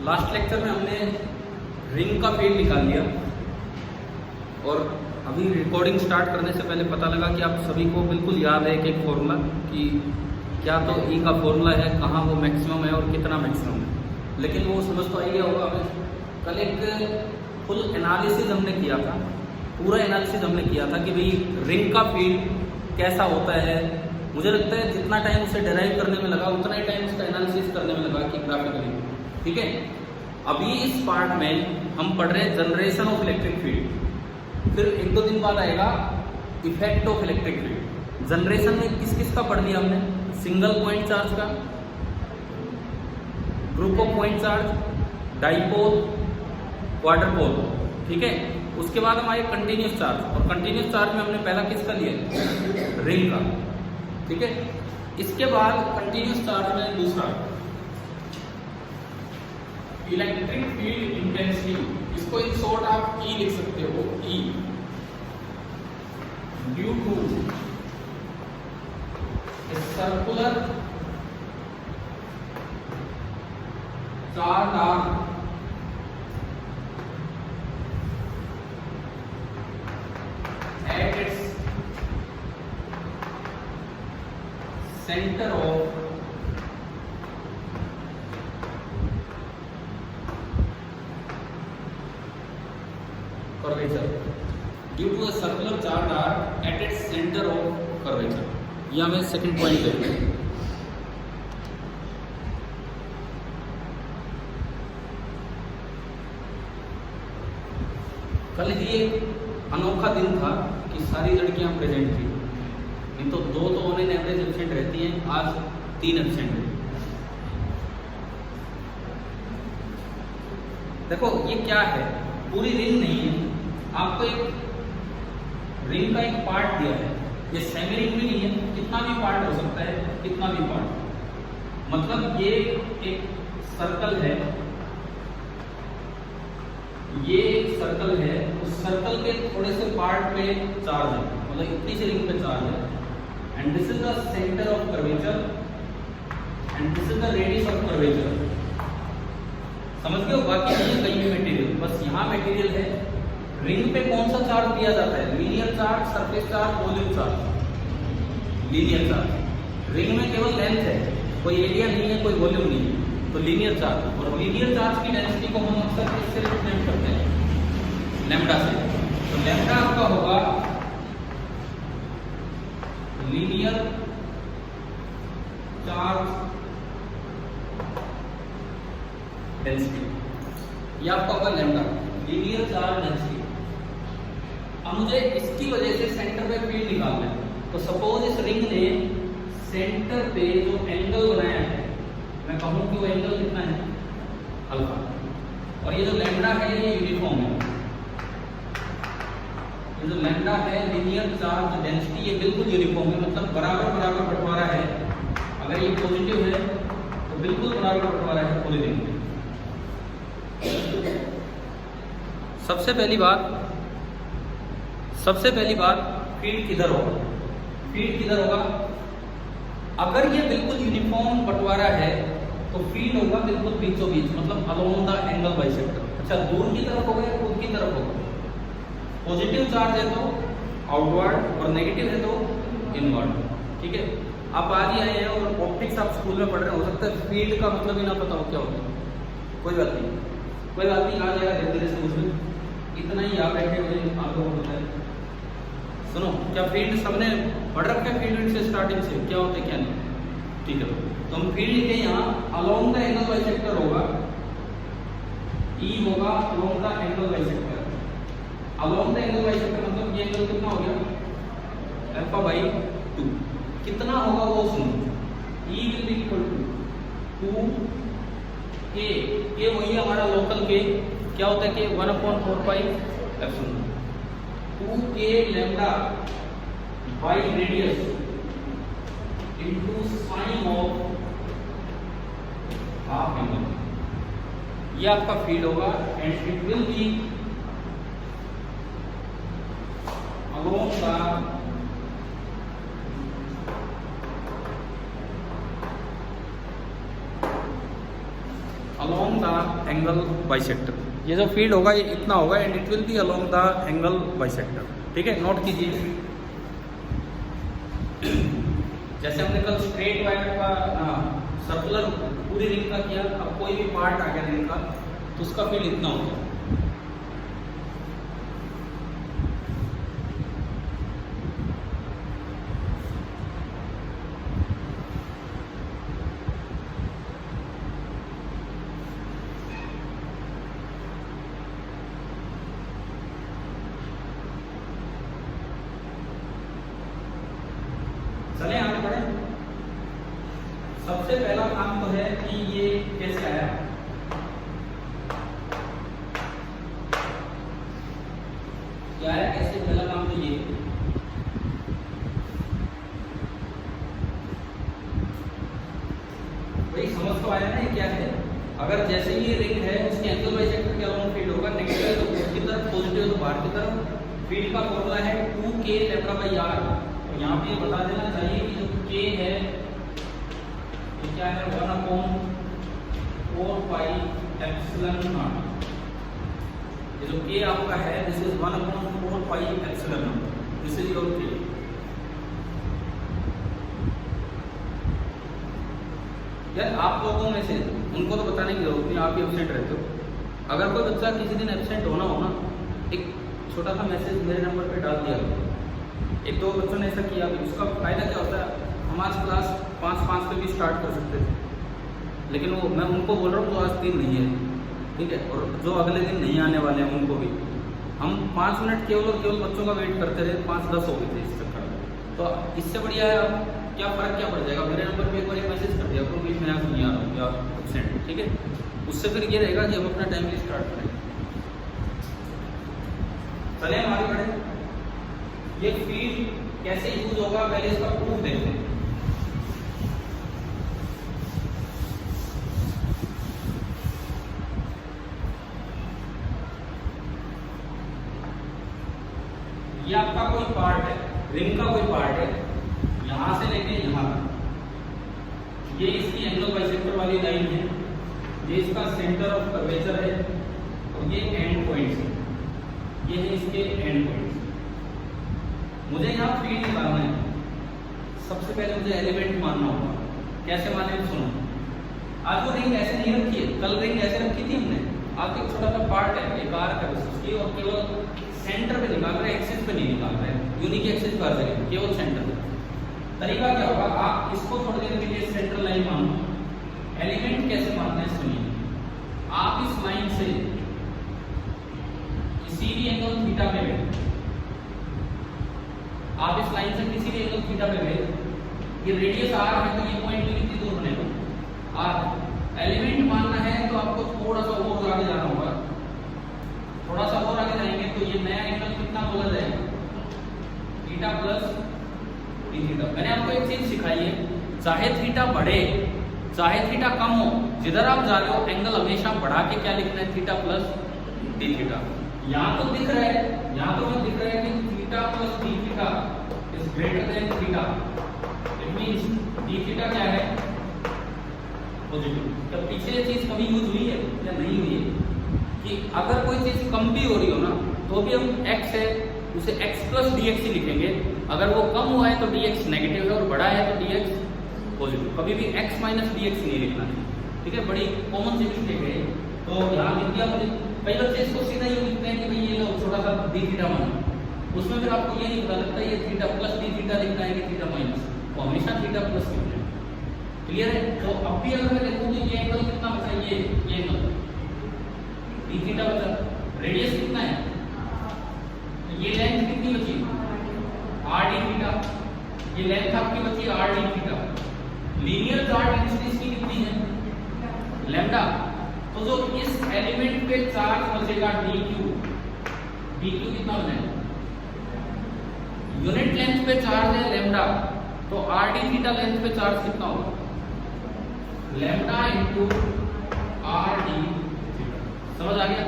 Last lecture में हमने ring का फील्ड निकाल लिया और अभी रिकॉर्डिंग स्टार्ट करने से पहले पता लगा कि आप सभी को बिल्कुल याद है एक फॉर्मूला कि क्या तो ई का फॉर्मूला है, कहाँ वो मैक्सिमम है और कितना मैक्सिमम है। लेकिन वो समझ तो आइडिया होगा हमें। कल एक फुल एनालिसिस हमने किया था, पूरा एनालिसिस हमने किया था कि भाई रिंग का फील्ड कैसा होता है। मुझे लगता है जितना टाइम उसे डिराइव करने में लगा उतना ही टाइम उसका एनालिसिस करने में लगा कि ग्राफिकली, ठीक है। अभी इस पार्ट में हम पढ़ रहे हैं जनरेशन ऑफ इलेक्ट्रिक फील्ड, फिर एक दो दिन बाद आएगा effect of electric field. Generation में किस किस का पढ़ लिया हमने? सिंगल पॉइंट चार्ज का, group of point charge, dipole, quadrupole, ठीक है। उसके बाद हम आए कंटिन्यूस चार्ज, और कंटिन्यूस चार्ज में हमने पहला किसका लिया? रिंग का, ठीक है। इसके बाद कंटिन्यूस चार्ज में दूसरा इलेक्ट्रिक फील्ड इंटेंसिटी, इसको इन शॉर्ट आप ई लिख सकते हो, E, due to circular charge arc at its center of curvature due to a circular charge arc at its center of curvature। यह हमें सेकंड पॉइंट है। कल ही एक अनोखा दिन था कि सारी लड़कियां प्रेजेंट थी, नहीं तो दो तो ऑन एन एवरेज एब्सेंट रहती हैं, आज 3 एब्सेंट है। देखो ये क्या है, पूरी रिंग नहीं है, आपको एक रिंग का एक पार्ट दिया है। ये सेमी रिंग भी नहीं है, कितना भी पार्ट हो सकता है, कितना भी पार्ट। मतलब ये एक सर्कल है, ये एक सर्कल है, उस सर्कल के थोड़े से पार्ट पे चार्ज है, मतलब इतनी सी रिंग पे चार्ज है। And this is the centre of curvature and this is the radius of curvature. समझ गए हो? बाकी नहीं है कहीं भी मटेरियल, बस यहाँ मटेरियल है। रिंग पे कौन सा चार्ज दिया जाता है? Linear charge, surface charge, volume charge. Linear charge, ring में केवल लेंथ है, कोई एरिया नहीं है, कोई वॉल्यूम नहीं है, तो लीनियर चार्ज। और लीनियर चार्ज की डेंसिटी को हम अक्सर किससे रिप्रेजेंट करते हैं? लैम्डा से। तो लैम्डा आपका होगा लीनियर चार्ज डेंसिटी, यह आपका होगा लैम्डा, लीनियर चार्ज डेंसिटी। अब मुझे इसकी वजह से सेंटर पे फील्ड निकालना है। तो सपोज इस रिंग ने सेंटर पे जो एंगल बनाया है, मैं कहूँ कि वो एंगल कितना है? अल्फा। और ये जो लैम्डा है ये यूनिफॉर्म है, ये जो लैम्डा है लीनियर चार्ज डेंसिटी, ये बिल्कुल यूनिफॉर्म है, मतलब बराबर बराबर बंटवारा है। अगर ये पॉजिटिव है तो बिल्कुल बराबर बंटवारा है पूरी रिंग में। सबसे पहली बात फील्ड किधर होगा? फील्ड किधर होगा? अगर ये बिल्कुल यूनिफॉर्म बंटवारा है तो फील्ड होगा बिल्कुल बीचों बीच, मतलब अलोंग द एंगल बाइसेक्टर। अच्छा, दूर की तरफ होगा या खुद की तरफ होगा? पॉजिटिव चार्ज है तो आउटवर्ड और नेगेटिव है तो इनवर्ड, ठीक है। आप आज ही आए हैं और ऑप्टिक्स आप स्कूल में पढ़ रहे हो सकता है फील्ड का मतलब ही ना पता हो क्या होता है। कोई बात नहीं, कोई बात नहीं, आ जाएगा धीरे धीरे समझ में। इतना ही आप बैठे हुए आप लोगों को बताएं। सुनो, क्या फील्ड सबने पढ़ रखा है? फील्ड से स्टार्टिंग से क्या होता है क्या नहीं, ठीक है। तो हम फील्ड लिखे यहाँ अलोंग द एंगल बाइसेक्टर होगा, ई होगा along the angle bisector. Along the angle bisector मतलब ये एंगल कितना हो गया? Alpha by 2। कितना होगा वो सुनो, ई विल बी इक्वल टू 2 के वही हमारा लोकल के क्या होता है कि 1/4 pi epsilon 2k lambda by radius into sine of half angle. ये आपका फील्ड होगा and it will be along the along the angle bisector. ये जो फील्ड होगा ये इतना होगा and it will be along the angle bisector. ठीक है, नोट कीजिए। जैसे हमने कल स्ट्रेट वायर का सर्कुलर पूरी रिंग का किया, अब कोई भी पार्ट आ गया रिंग का तो उसका फील्ड इतना होगा। चले आगे बढ़े। सबसे पहला काम तो है कि ये कैसे आया। क्या आया कैसे, पहला काम तो ये भाई समझ तो आया ना ये क्या है। अगर जैसे ये रिंग है उसके एंगल बाइसेक्टर के अलोंग फील्ड होगा, नेगेटिव है तो ऊपर की तरफ, पॉजिटिव है तो बाहर की तरफ। फील्ड का फॉर्मूला है 2k λ/r। यहाँ पे बता देना चाहिए कि जो k है ये क्या है 1/4πε0। ये जो k आपका है this is 1/4πε0, this is your k। यार आप लोगों में से उनको तो बताने की जरूरत नहीं, आप ही एब्सेंट रहते हो। अगर कोई बच्चा किसी दिन एब्सेंट होना हो ना, एक छोटा सा मैसेज मेरे नंबर पे डाल दिया। एक दो बच्चों ने ऐसा किया भी, उसका फायदा क्या होता है, हम आज क्लास 5 पे भी स्टार्ट कर सकते थे, लेकिन वो मैं उनको बोल रहा हूँ जो आज 3 नहीं है, ठीक है, और जो अगले दिन नहीं आने वाले हैं उनको भी हम 5 मिनट केवल और केवल बच्चों का वेट करते रहे, 5-10 हो गए थे इस चक्कर में। तो इससे बढ़िया है अब क्या फ़र्क क्या पड़ जाएगा, मेरे नंबर पे एक बार मैसेज कर दिया करो कि मैं आज नहीं आ रहा हूँ या एब्सेंट, ठीक है। उससे फिर ये रहेगा कि हम अपना टाइमली स्टार्ट करें। चले हम आगे बढ़े। ये फील्ड कैसे यूज होगा पहले इसका प्रूफ देखते हैं। ये आपका कोई पार्ट है, रिंग का कोई पार्ट है, यहां से लेके यहां तक। ये इसकी एंगल बाइसेक्टर वाली लाइन है, ये इसका सेंटर ऑफ कर्वेचर है और ये एंड पॉइंट्स है, ये है इसके एंड पॉइंट्स। मुझे यहाँ फील्ड निकालना है। सबसे पहले मुझे एलिमेंट मानना होगा। कैसे माने सुनो। आज वो रिंग ऐसे नहीं रखी है, कल रिंग ऐसे रखी थी हमने। आपके एक छोटा सा पार्ट है, एक आर्क है उसकी, और केवल सेंटर पे निकाल रहे हैं, एक्सिस पे नहीं निकाल रहे हैं। यूनिक एक्सिस कर रहे हैं, केवल सेंटर पे। तरीका क्या होगा, आप इसको थोड़ी देर के लिए सेंट्रल लाइन मानो। एलिमेंट कैसे मानना है सुनिए। आप इस लाइन से किसी भी एंगल थीटा पे गए, आप इस लाइन से किसी भी एंगल थीटा पे गए, ये रेडियस r है तो ये पॉइंट भी कितनी दूर बनेगा r। एलिमेंट मानना है तो आपको थोड़ा सा और आगे जाना होगा, थोड़ा सा और आगे जाएंगे तो ये नया एंगल कितना बोला जाएगा, थीटा प्लस डी थीटा। मैंने आपको एक चीज सिखाई है, चाहे थीटा बढ़े चाहे थीटा कम हो, जिधर आप जा रहे हो एंगल हमेशा बढ़ा के क्या लिखना है, थीटा प्लस डी थीटा। यहाँ तो दिख रहा है, यहाँ तो दिख रहा है कि theta plus D theta is greater than theta. It means D theta क्या है, पॉजिटिव। तो पीछे ये चीज कभी यूज हुई है या नहीं हुई है कि अगर कोई चीज कम भी हो रही हो ना तो भी हम x है उसे x प्लस dx ही लिखेंगे। अगर वो कम हुआ है तो dx नेगेटिव है और बड़ा है तो dx पॉजिटिव। कभी भी x माइनस dx नहीं लिखना है, ठीक है। बड़ी कॉमन सी मिस्टेक है। तो यहाँ लिख दिया मुझे, कई बच्चे इसको सीधा यूँ लिखते हैं कि भाई ये लो छोटा सा डी थीटा मानो, उसमें फिर आपको ये नहीं पता लगता ये थीटा प्लस डी थीटा लिखना है कि थीटा माइनस, तो हमेशा थीटा प्लस लिखना है। क्लियर है। तो अब भी अगर मैं देखूँ तो ये एंगल कितना बचा, ये एंगल डी थीटा बचा, रेडियस कितना है, तो ये लेंथ कितनी बची, आर डी थीटा। ये लेंथ आपकी बची R D theta. Linear charge density इसकी कितनी है, लैम्डा। तो जो इस एलिमेंट पे चार्ज बचेगा डी क्यू, डी क्यू कितना बनेगा, यूनिट लेंथ पे चार्ज है लैम्डा, तो आर डी थीटा लेंथ पे चार्ज कितना होगा, lambda into R D theta. समझ आ गया।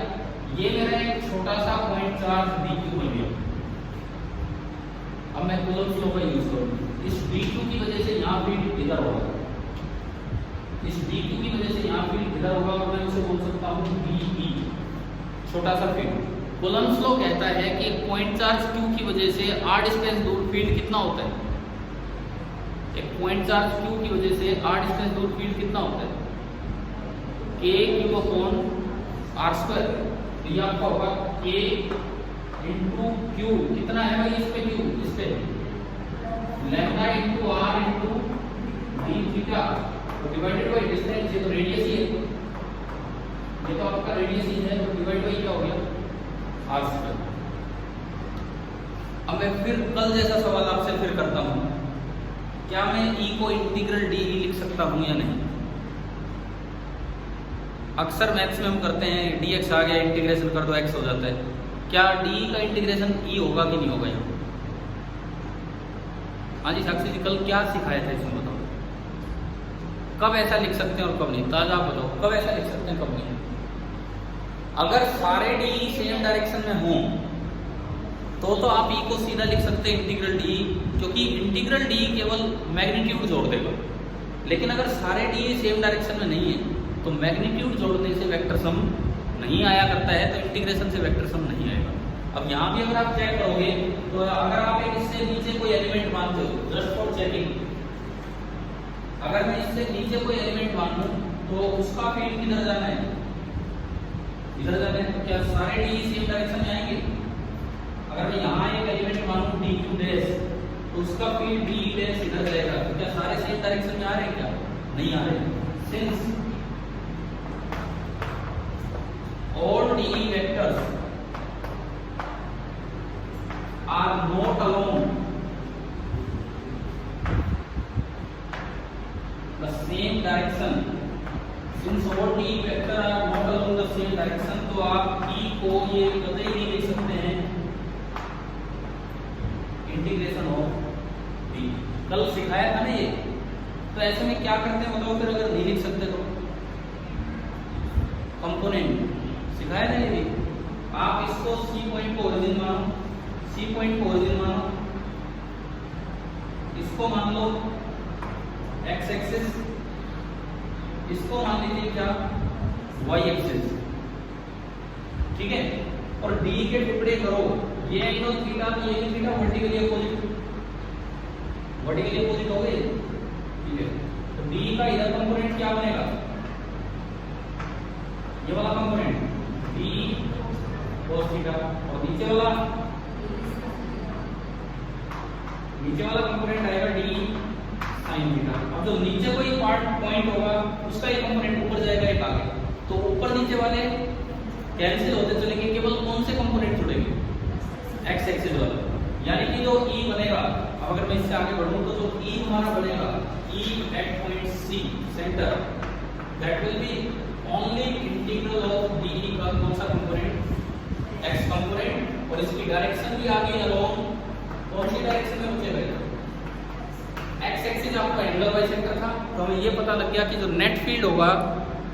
ये मेरा एक छोटा सा पॉइंट चार्ज डी क्यू बन गया। अब मैं कूलम्ब लॉ का यूज करूंगा। इस डी क्यू की वजह से यहाँ फील्ड इधर होगा, इस dq की वजह से यहाँ फील्ड इधर होगा और मैं उसे बोल सकता हूँ dE, छोटा सा फील्ड। कूलम्ब्स लॉ कहता है कि एक पॉइंट चार्ज q की वजह से r डिस्टेंस दूर फील्ड कितना होता है। एक पॉइंट चार्ज q की वजह से r डिस्टेंस दूर फील्ड कितना होता है, k q upon r square. तो ये आपका होगा k इंटू क्यू, कितना है भाई इस पे q, इस पे lambda into r into D theta divided by distance. ये तो रेडियस ही है, ये तो आपका रेडियस ही है, तो डिवाइड बाय क्या हो गया r स्क्वायर। अब मैं फिर कल जैसा सवाल आपसे फिर करता हूँ, क्या मैं E को इंटीग्रल डी लिख सकता हूँ या नहीं। अक्सर मैथ्स में हम करते हैं dx आ गया इंटीग्रेशन कर दो x हो जाता है, क्या d का इंटीग्रेशन E होगा कि नहीं होगा यहाँ। हाँ जी साक्षी जी, कल क्या सिखाया था इसमें बताओ, कब ऐसा लिख सकते हैं और कब नहीं, ताजा आप बताओ कब ऐसा लिख सकते हैं कब नहीं। अगर सारे d सेम डायरेक्शन में हों तो आप E को सीधा लिख सकते हैं इंटीग्रल d, क्योंकि इंटीग्रल d केवल मैग्नीट्यूड जोड़ देगा। लेकिन अगर सारे d सेम डायरेक्शन में नहीं है तो मैग्नीट्यूड जोड़ने से वेक्टर सम नहीं आया करता है, तो इंटीग्रेशन से वेक्टर सम नहीं आएगा। अब यहाँ भी अगर आप चेक करोगे तो अगर आप एक इससे नीचे कोई एलिमेंट मानते हो, जस्ट फॉर चेकिंग, अगर मैं इससे नीचे कोई एलिमेंट मान लूं तो उसका फील्ड किधर जाना है, इधर जाना है। तो क्या सारे डी सेम डायरेक्शन में आएंगे। अगर मैं यहाँ एक एलिमेंट मानूं डी क्यू डैश, तो उसका फील्ड डी डैश इधर जाएगा। तो क्या सारे सेम डायरेक्शन में आ रहे हैं, क्या नहीं आ रहे। Since all d vectors are not along the same direction, since all d vector are not along the same direction, तो आप E को ये कतई नहीं लिख सकते हैं इंटीग्रेशन ऑफ d। कल सिखाया था ना ये, तो ऐसे में क्या करते हैं बताओ फिर, अगर नहीं लिख सकते तो कंपोनेंट सिखाया नहीं भी, आप इसको सी पॉइंट को ओरिजिन मानो, सी पॉइंट को ओरिजिन मानो, इसको मान लो एक्स एक्सिस, इसको मान लीजिए क्या वाई एक्सिस, ठीक है। और डी के टुकड़े करो, ये एंगल थीटा तो ये theta vertically opposite, vertically opposite हो गए, ठीक है। तो डी का इधर कंपोनेंट क्या बनेगा, ये वाला कंपोनेंट d cos थीटा, और नीचे वाला कंपोनेंट आएगा d sin थीटा। अब जो नीचे कोई पॉइंट होगा उसका एक कंपोनेंट ऊपर जाएगा एक आगे, तो ऊपर नीचे वाले कैंसिल होते चलेंगे, केवल कौन से कंपोनेंट जुड़ेंगे, x एक्सिस वाला। यानी कि जो E बनेगा, अब अगर मैं इससे आगे बढ़ूं तो जो E हमारा बनेगा E at point C centre, that will B only integral of D का कौन सा कंपोनेंट, x कंपोनेंट, और इसकी डायरेक्शन भी आगे अलोंग कौन सी डायरेक्शन में मुझे मिलेगा, x एक्सिस आपका एंगल बाइसेक्टर था। तो हमें ये पता लग गया कि जो नेट फील्ड होगा,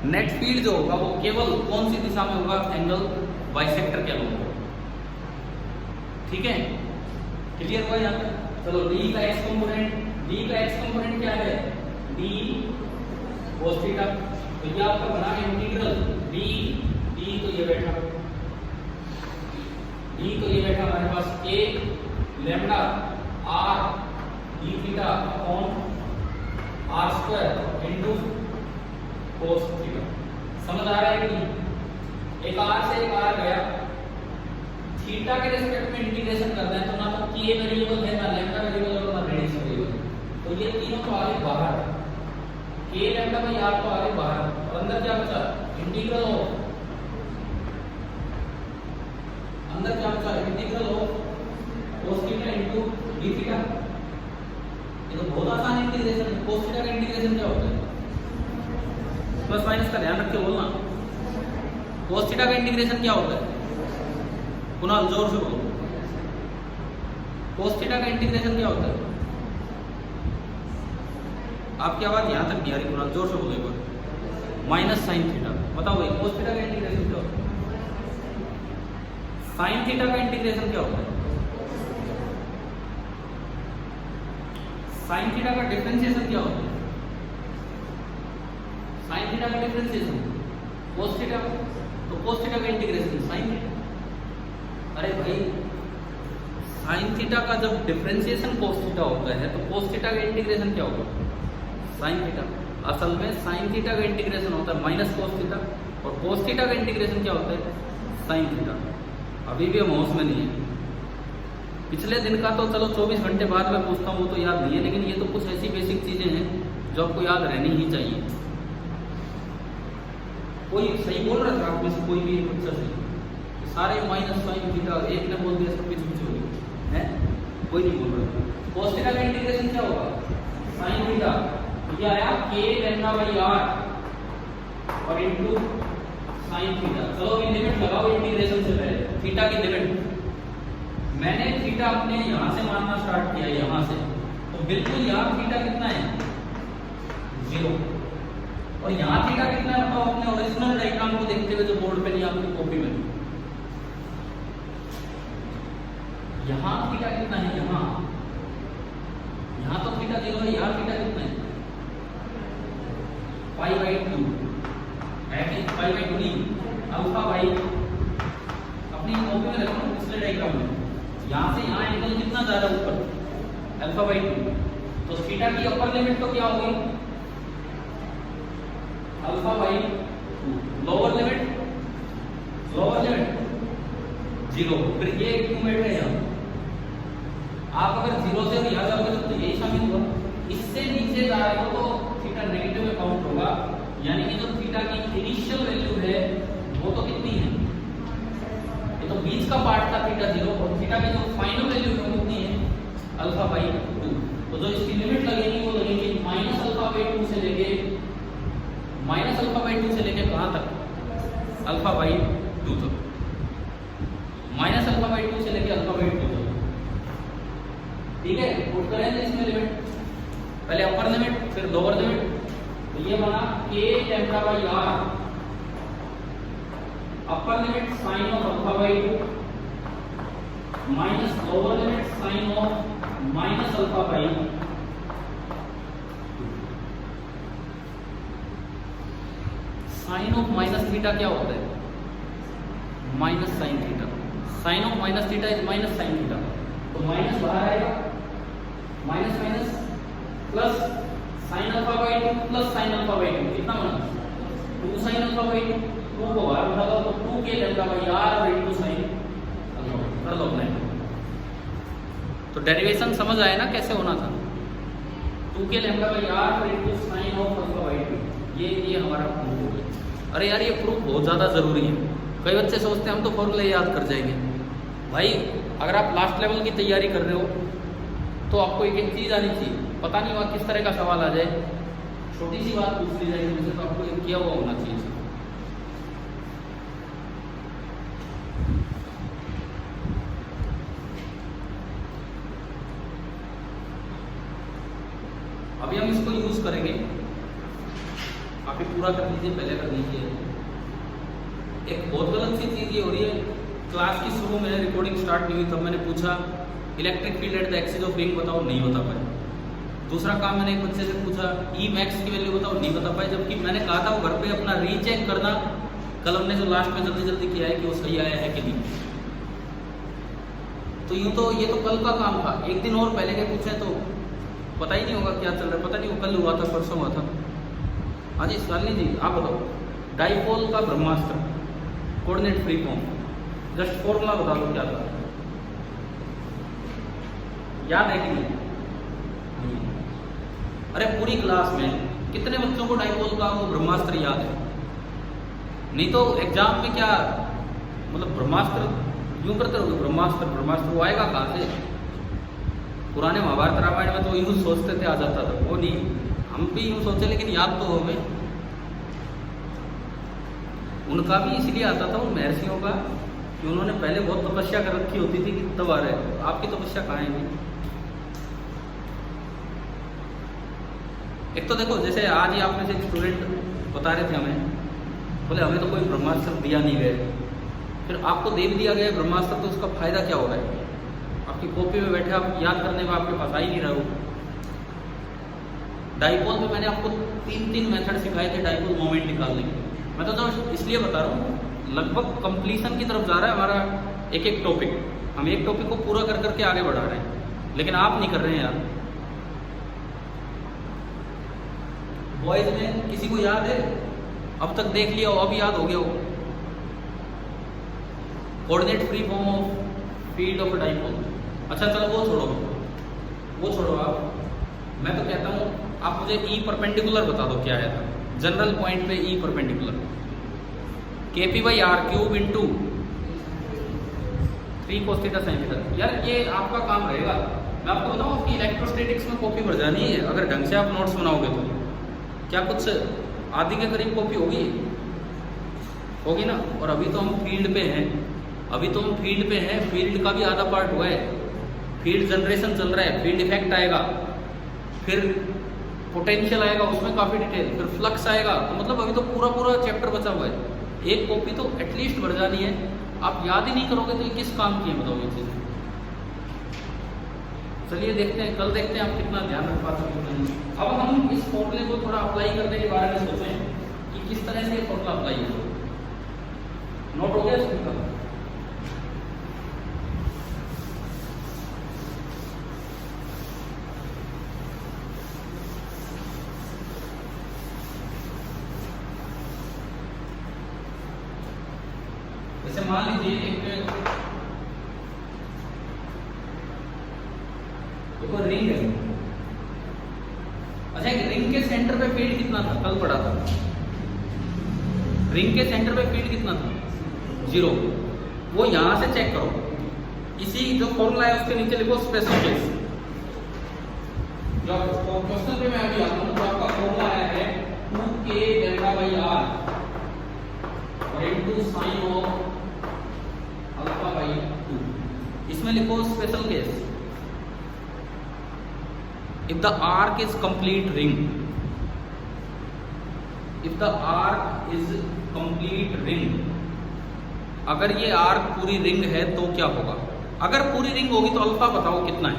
नेट फील्ड जो होगा वो केवल कौन सी दिशा में होगा, एंगल बाइसेक्टर के अलोंग होगा, ठीक है। क्लियर हुआ यहाँ तक। चलो d का x कंपोनेंट क्या है, d cos थीटा। तो ये आपका बना है इंटीग्रल d तो ये बैठा हमारे पास a lambda r d theta upon r square into cos theta. समझ आ रहा है कि एक r से एक r गया, थीटा के रिस्पेक्ट में इंटीग्रेशन करना है तो ना तो k वेरिएबल है, ना लैम्डा वेरिएबल और ना रेडियस वेरिएबल, तो ये तीनों तो आगे बाहर, k लैम्डा में r तो आगे बाहर, और अंदर क्या बचा, इंटीग्रल ऑफ, अंदर क्या बचा, integral of cos theta into d theta. ये तो बहुत आसान इंटीग्रेशन है। cos थीटा का इंटीग्रेशन क्या होता है, प्लस माइनस का ध्यान रख के बोलना। cos थीटा का इंटीग्रेशन क्या होता है, कुणाल जोर से बोलो, cos थीटा का इंटीग्रेशन क्या होता है। आपकी आवाज यहां तक नहीं आ रही कुणाल, जोर से बोलो एक बार। माइनस साइन थीटा, बताओ भाई cos थीटा का इंटीग्रेशन क्या होता है, साइन थीटा का इंटीग्रेशन क्या होता है, साइन थीटा का डिफरेंशिएशन क्या होता है, साइन थीटा का डिफरेंशिएशन कोस थीटा, तो कोस थीटा का इंटीग्रेशन साइन थीटा। अरे भाई साइन थीटा का जब डिफरेंशिएशन कोस थीटा होता है तो कोस थीटा का इंटीग्रेशन क्या होगा, साइन थीटा। असल में साइन थीटा का इंटीग्रेशन होता है माइनस कोस थीटा, और कोस थीटा का इंटीग्रेशन क्या होता है, साइन थीटा। अभी भी हम होश में नहीं है। पिछले दिन का तो चलो 24 घंटे बाद में पूछता हूँ, वो तो याद नहीं है, लेकिन ये तो कुछ ऐसी बेसिक चीजें हैं जो आपको याद रहनी ही चाहिए। कोई सही बोल रहा था आप में से, कोई भी बच्चा सही, सारे माइनस साइन थीटा, एक ने बोल दिया सब कुछ हो गया है, कोई नहीं बोल रहा। कोस थीटा का इंटीग्रेशन क्या होगा, साइन थीटा, ये आया k λ/r और इनटू साइन थीटा। चलो अभी लिमिट लगाओ इंटीग्रेशन से पहले, थीटा की लिमिट। मैंने थीटा अपने यहां से मानना स्टार्ट किया, यहां से, तो बिल्कुल यहां थीटा कितना है, 0, और यहां थीटा कितना है बताओ अपने ओरिजिनल डायग्राम को देखते हुए जो बोर्ड पे नहीं आपकी कॉपी में। यहां थीटा कितना है, यहां तो थीटा 0 है, यहां थीटा कितना है, π/2 है कि π/2 नहीं, अल्फा बाई, अपनी कॉपी में देखो पिछले डायग्राम में, यहां से यहां एंगल कितना ज्यादा ऊपर, α/2, तो थीटा की अपर लिमिट तो क्या होगी, α/2, लोअर लिमिट 0, फिर ये क्यों बैठ गए हम, आप अगर 0 से यहां जाओगे तो यही शामिल होगा, इससे नीचे जा रहे हो तो थीटा नेगेटिव में काउंट होगा, यानी कि जो थीटा की इनिशियल वैल्यू है वो तो कितनी है, ये तो बीच का पार्ट था थीटा 0, और थीटा की जो फाइनल वैल्यू है वो कितनी है, α/2। तो जो इसकी लिमिट लगेगी वो लगेगी -α/2 से लेके कहां तक, α/2 तक, -α/2 से लेके α/2 तक, ठीक है। पुट करेंगे इसमें लिमिट, पहले अपर लिमिट फिर लोअर लिमिट, तो ये बना k λ/r, upper limit sine of α/2 minus lower limit sine of -α/2। Sine of minus theta क्या होता है, minus sine theta, sine of minus theta is minus sine theta, तो minus बाहर आएगा, minus minus plus sine α/2 plus sine α/2 कितना बना, 2 sign α/2, 2 को बाहर उठा दो तो 2k λ/r और इनटू साइन कर लो अपने। तो डेरिवेशन समझ आया ना कैसे होना था, 2k λ/r और इनटू साइन ऑफ α/2, ये हमारा प्रूफ हो गया। अरे यार ये प्रूफ बहुत ज़्यादा ज़रूरी है, कई बच्चे सोचते हैं हम तो फॉर्मूले याद कर जाएंगे। भाई अगर आप लास्ट लेवल की तैयारी कर रहे हो तो आपको एक एक चीज़ आनी चाहिए, पता नहीं वहाँ किस तरह का सवाल आ जाए, छोटी सी बात पूछ ली जाएगी मुझसे, तो आपको ये किया हुआ होना चाहिए। अभी हम इसको यूज करेंगे, आप ये पूरा कर लीजिए, पहले कर लीजिए। एक बहुत गलत सी चीज़ ये हो रही है, क्लास की शुरू में रिकॉर्डिंग स्टार्ट नहीं हुई तब मैंने पूछा electric field at the axis of ring बताओ, नहीं बता पाए। दूसरा काम मैंने एक बच्चे से पूछा ई मैक्स की वैल्यू बताओ, नहीं बता पाए, जबकि मैंने कहा था वो घर पे अपना रीचेक करना, कल हमने जो लास्ट में जल्दी जल्दी किया है कि वो सही आया है कि नहीं। तो यूँ तो ये तो कल का काम था, एक दिन और पहले के पूछे तो पता ही नहीं होगा क्या चल रहा है, पता नहीं वो कल हुआ था परसों हुआ था। हाँ जी शालिनी जी आप बताओ, डाइपोल का ब्रह्मास्त्र coordinate free form, just formula बता दो क्या था, याद है कि नहीं? अरे पूरी क्लास में कितने बच्चों को डाइपोल का वो ब्रह्मास्त्र याद है? नहीं तो एग्जाम में क्या मतलब ब्रह्मास्त्र यूं करते रहोगे, ब्रह्मास्त्र ब्रह्मास्त्र वो आएगा कहाँ से? पुराने महाभारत रामायण में तो यूं सोचते थे आ जाता था, वो नहीं, हम भी यूं सोचे लेकिन याद तो हो हमें। उनका भी इसलिए आता था उन महर्षियों का कि उन्होंने पहले बहुत तपस्या कर रखी होती थी कि तब आ रहे। आपकी तपस्या कहाँ है? एक तो देखो जैसे आज ही आप में से एक स्टूडेंट बता रहे थे हमें, बोले हमें तो कोई ब्रह्मास्त्र दिया नहीं गया, फिर आपको दे भी दिया गया ब्रह्मास्त्र तो उसका फायदा क्या हो रहा है? आपकी कॉपी में बैठे आप याद करने में आपके पास आ ही नहीं रहा हो। डाइपोल में मैंने आपको 3 मेथड सिखाए थे डाइपोल मोमेंट निकालने के। मैं तो इसलिए बता रहा हूँ, लगभग कंप्लीशन की तरफ जा रहा है हमारा एक एक टॉपिक। हम एक टॉपिक को पूरा कर करके आगे बढ़ा रहे हैं, लेकिन आप नहीं कर रहे हैं यार। बॉयज में किसी को याद है? अब तक देख लिया हो, अब याद हो गया हो। Coordinate free form of field of dipole. अच्छा चलो वो छोड़ो आप। मैं तो कहता हूँ आप मुझे ई परपेंडिकुलर बता दो क्या है था। जनरल पॉइंट पे E perpendicular KP/r³ into 3 cos theta sin theta. यार ये आपका काम रहेगा। मैं आपको बताऊँ कि इलेक्ट्रोस्टैटिक्स में कॉपी भर जानी है अगर ढंग से आप नोट्स बनाओगे तो। क्या कुछ आधी के करीब कॉपी होगी ना। और अभी तो हम फील्ड पे हैं, फील्ड का भी आधा पार्ट हुआ है। फील्ड जनरेशन चल रहा है, फील्ड इफेक्ट आएगा, फिर पोटेंशियल आएगा, उसमें काफ़ी डिटेल, फिर फ्लक्स आएगा। तो मतलब अभी तो पूरा चैप्टर बचा हुआ है। एक कॉपी तो एटलीस्ट भर जानी है। आप याद ही नहीं करोगे तो ये किस काम की है बताओ ये चीज़। चलिए देखते हैं, कल देखते हैं आप कितना ध्यान रख पाते हैं। अब हम इस फॉर्मूले को थोड़ा अप्लाई करने के बारे में सोचें कि किस तरह से ये फॉर्मूला अप्लाई है। नोट हो गया इसका? जैसे मान लीजिए देखो रिंग है। अच्छा एक रिंग के सेंटर पे फील्ड कितना था? कल पढ़ा था। रिंग के सेंटर पे फील्ड कितना था? 0। वो यहां से चेक करो। इसी जो फॉर्मूला है उसके नीचे लिखो स्पेशल केस। जो क्वेश्चन पे मैं अभी आता हूं, तो आपका फॉर्मूला है 2k∆r इनटू साइन ऑफ α/2। इसमें लिखो special case. If the arc is complete ring, अगर ये आर्क पूरी रिंग है तो क्या होगा? अगर पूरी रिंग होगी तो अल्फा बताओ कितना है।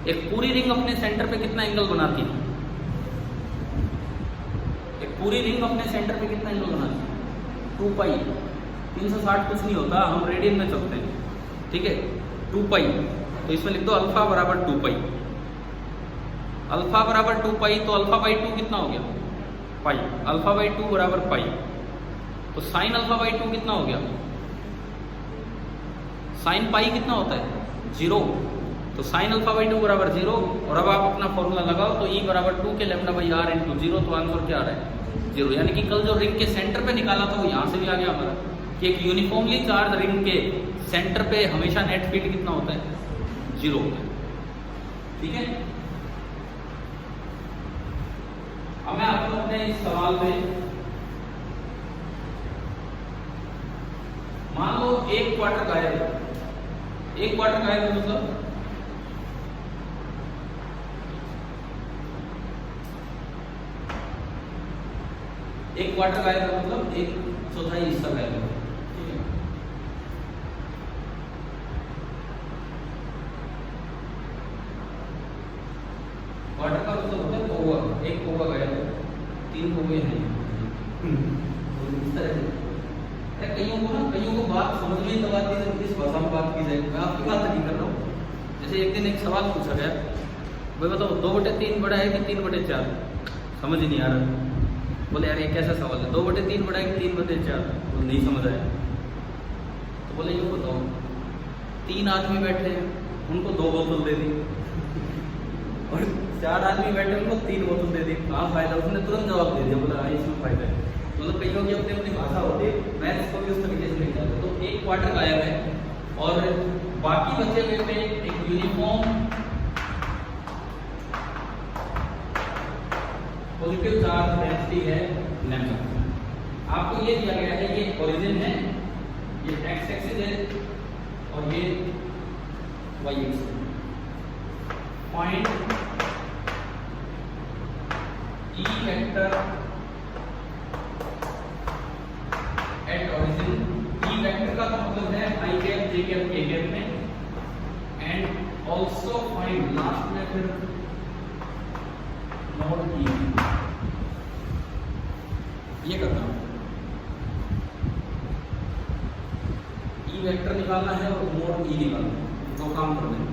एक पूरी रिंग अपने सेंटर पे कितना एंगल बनाती है? 2π। 360 कुछ नहीं होता, हम रेडियन में चलते हैं, ठीक है। 2π, तो इसमें लिख दो अल्फा बराबर 2π। अल्फा बराबर 2π, तो α/2 कितना हो गया? पाई। α/2 बराबर पाई। तो साइन α/2 कितना हो गया? साइन पाई कितना होता है? 0। तो साइन α/2 बराबर 0। और अब आप अपना फॉर्मूला लगाओ तो E बराबर 2k∆r इंटू 0। तो आंसर क्या आ रहा है? 0। यानी कि कल जो रिंग के सेंटर पे निकाला था वो यहाँ से भी आ गया हमारा कि एक यूनिफॉर्मली चार्ज रिंग के सेंटर पे हमेशा नेट फील्ड कितना होता है? 0 होता है, ठीक है। अब मैं आपको अपने इस सवाल में मान लो एक क्वार्टर गायब है। एक क्वार्टर गायब है मतलब एक क्वार्टर गायब है मतलब 1/4 हिस्सा गायब है, ठीक है। क्वार्टर का मतलब होता है कौवा। एक कौवा गायब है, 3 कौवे हैं। इस तरह से कईयों को बात समझ में तब आती है किस भाषा में बात की जाए। मैं आपकी बात नहीं कर रहा हूँ। जैसे एक दिन एक सवाल पूछा गया, भाई बताओ 2/3 बड़ा है कि 3/4? समझ ही नहीं आ रहा। बोले यार ये कैसा सवाल है, 2/3 बड़ा है कि 3/4? वो नहीं समझ आया। तो बोले ये बताओ 3 आदमी बैठे हैं, उनको 2 बोतल दे दी और 4 आदमी बैठे उनको 3 बोतल दे दी। कहाँ फायदा? उसने तुरंत जवाब दे दिया, बोला हाँ इसमें फायदा है। मतलब कईयों की अपनी अपनी भाषा होती है, मैं इसको भी उस तरीके से नहीं जाता। तो एक क्वार्टर गायब है और बाकी बचे हुए पे एक यूनिफॉर्म पॉजिटिव चार्ज डेंसिटी है लैम्डा। आपको ये दिया गया है, ये ओरिजिन है, ये एक्स एक्सिस है और ये Y axis. Point E vector at origin. E vector का मतलब है i cap, j cap, k cap में। एंड ऑल्सो फाइंड, लास्ट में फिर नोड ई, ये करना है। ई वेक्टर निकालना है और नोड ई निकालना है, दो काम करने हैं।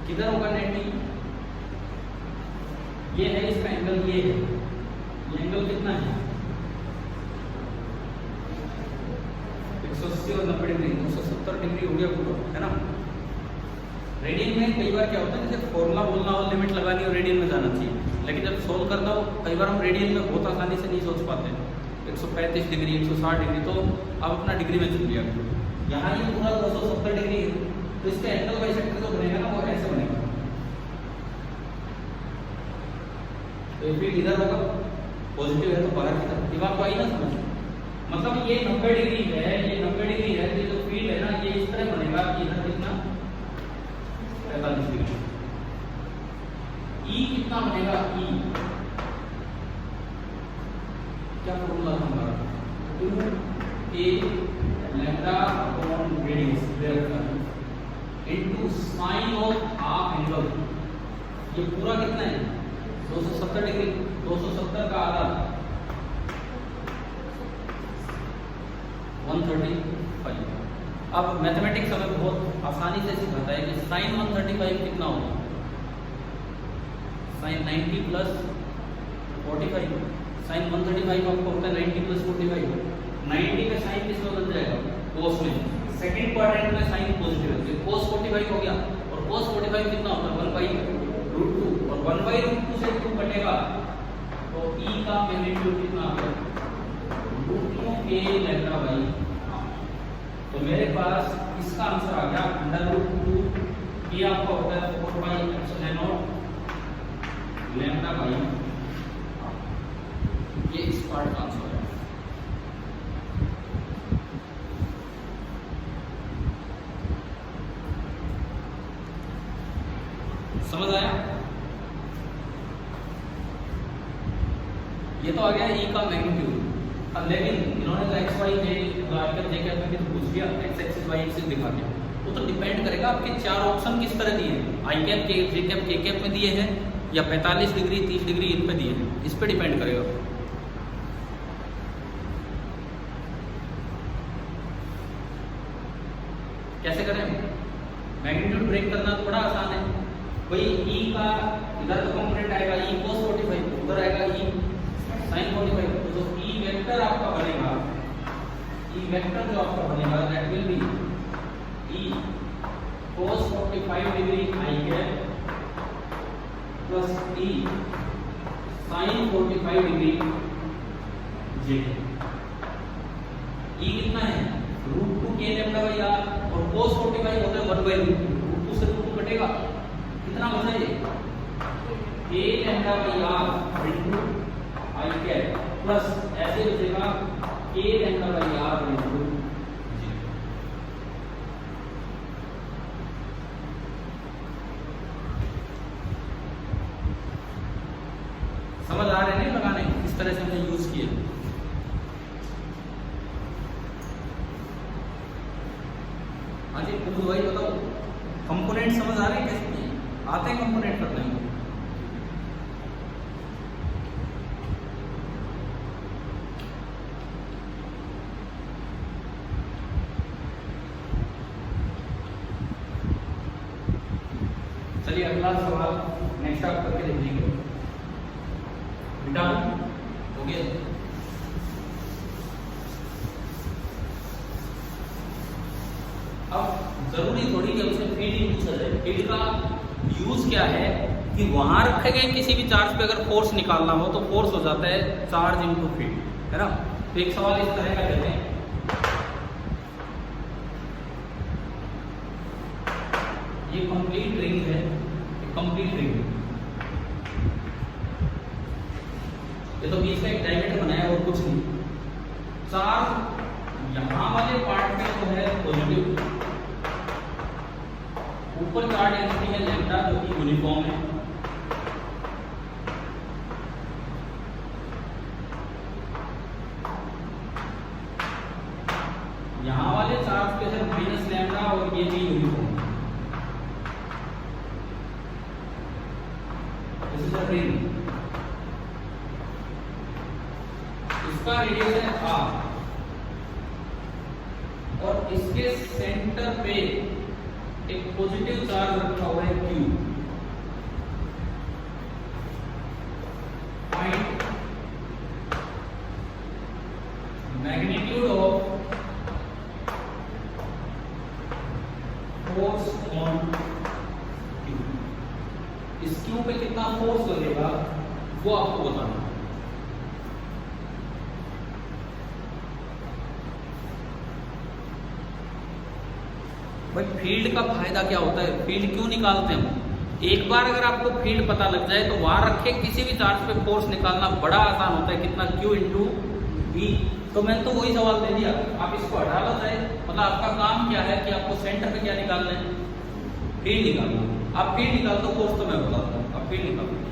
किधर होगा नेट ई? ये है, इसका एंगल ये है, ये एंगल कितना है? 180 और 90 डिग्री, 270 डिग्री हो गया पूरा, है ना। रेडियन में कई बार क्या होता है, जैसे फॉर्मूला बोलना हो, लिमिट लगानी हो, रेडियन में जाना चाहिए, लेकिन जब सोल्व करना हो कई बार हम रेडियन में बहुत आसानी से नहीं सोच पाते हैं। 135 डिग्री, 160 डिग्री, तो आप अपना डिग्री में चल लिया। यहाँ ये पूरा 270 डिग्री है, तो इसका एंगल बाइसेक्टर जो बनेगा ना, वो ऐसे बनेगा। तो ये फील्ड इधर होगा, पॉजिटिव है तो बाहर की तरफ। दिमाग को आई ना समझ? मतलब ये 90 डिग्री है, ये 90 डिग्री है, तो जो फील्ड है ना, ये इस तरह बनेगा कि इधर कितना 45 डिग्री। ई कितना बनेगा? ई क्या फॉर्मूला था हमारा? 2a lambda upon radius into sine of half angle. ये पूरा कितना है? 270 डिग्री, 270 का आधा 135। अब मैथमेटिक्स हमें बहुत आसानी से सिखाता है कि साइन 135 कितना होगा? Sign 90 plus 45। साइन 135 आपको होता है 90 प्लस 45। 90 का साइन किस में बन जाएगा? कोस में। सेकंड क्वाड्रेंट में साइन पॉजिटिव है, तो कोस 45 हो गया। और कोस 45 कितना होता है? 1/√2, और 1/√2 से 2 कटेगा तो ई का मैग्नीट्यूड कितना आ गया? √2a lambda by. तो मेरे पास इसका आंसर आ गया √2 ये आपका होता है 4/ε0 लैम्डा बाई। ये इस पार्ट का आंसर है। समझ आया? ये तो आ गया ई का मैग्नीट्यूड। अब लेकिन इन्होंने तो एक्स वाई जे कैप में भी तो पूछ लिया, एक्स एक्सिस वाई एक्सिस दिखा दिया। वो तो डिपेंड करेगा आपके चार ऑप्शन किस तरह दिए हैं। आई कैप, जे कैप, के कैप में दिए हैं, या 45 डिग्री, 30 डिग्री इन पे दिए हैं, इस पे डिपेंड करेगा। कैसे करें? मैग्नीट्यूड ब्रेक करना तो बड़ा आसान है। वही ई का इधर तो कंपोनेंट आएगा ई cos 45, उधर आएगा ई sin 45। तो ई वेक्टर आपका बनेगा, ई वेक्टर जो आपका बनेगा that will be E cos 45 degree i cap plus E sin 45 degree j. E कितना है? √2k लैम्डा बाई आर, और cos 45 होता है 1/√2 से 2 कटेगा, कितना बचा ये? a lambda by r into i cap plus ऐसे बचेगा a lambda by r into j. समझ आ रहे हैं लगाने किस तरह से हमने यूज किया? हाँ जी, तो वही बताओ, कंपोनेंट समझ आ रहे हैं कैसे किए? आते हैं कंपोनेंट करने में? चलिए अगला सवाल नेक्स्ट आप करके देख लीजिए। बेटा हो गया? अब जरूरी थोड़ी कि हमसे फील्ड पूछा जाए। फील्ड का यूज क्या है कि वहां रखे गए किसी भी चार्ज पे अगर फोर्स निकालना हो तो फोर्स हो जाता है चार्ज इनटू फील्ड, है ना। तो एक सवाल इस तरह का देते हैं, ये कंप्लीट रिंग है, कंप्लीट रिंग, ये तो बीच में एक डायमीटर बनाया और कुछ नहीं। चार्ज यहां वाले पार्ट पे तो है पॉजिटिव, ऊपर चार्ज डेंसिटी है लैम्डा जो कि यूनिफॉर्म है, यहां वाले चार्ज पे है माइनस लैम्डा और ये भी यूनिफॉर्म है। दिस इज अ रिंग, इसका रेडियस है r और इसके सेंटर पे एक पॉजिटिव चार्ज रखा हुआ है Q। Find magnitude of force on Q। इस Q पे कितना फोर्स लगेगा वो आपको बताना। भाई फील्ड का फायदा क्या होता है, फील्ड क्यों निकालते हैं हम? एक बार अगर आपको फील्ड पता लग जाए तो वहां रखे किसी भी चार्ज पे फोर्स निकालना बड़ा आसान होता है, कितना Q इंटू V। तो मैंने तो वही सवाल दे दिया, आप इसको हटा लो चाहे, मतलब आपका काम क्या है कि आपको सेंटर पे क्या निकालना है, फील्ड निकालना। आप फील्ड निकाल दो, फोर्स तो मैं बताता हूँ, आप फील्ड निकाल दो।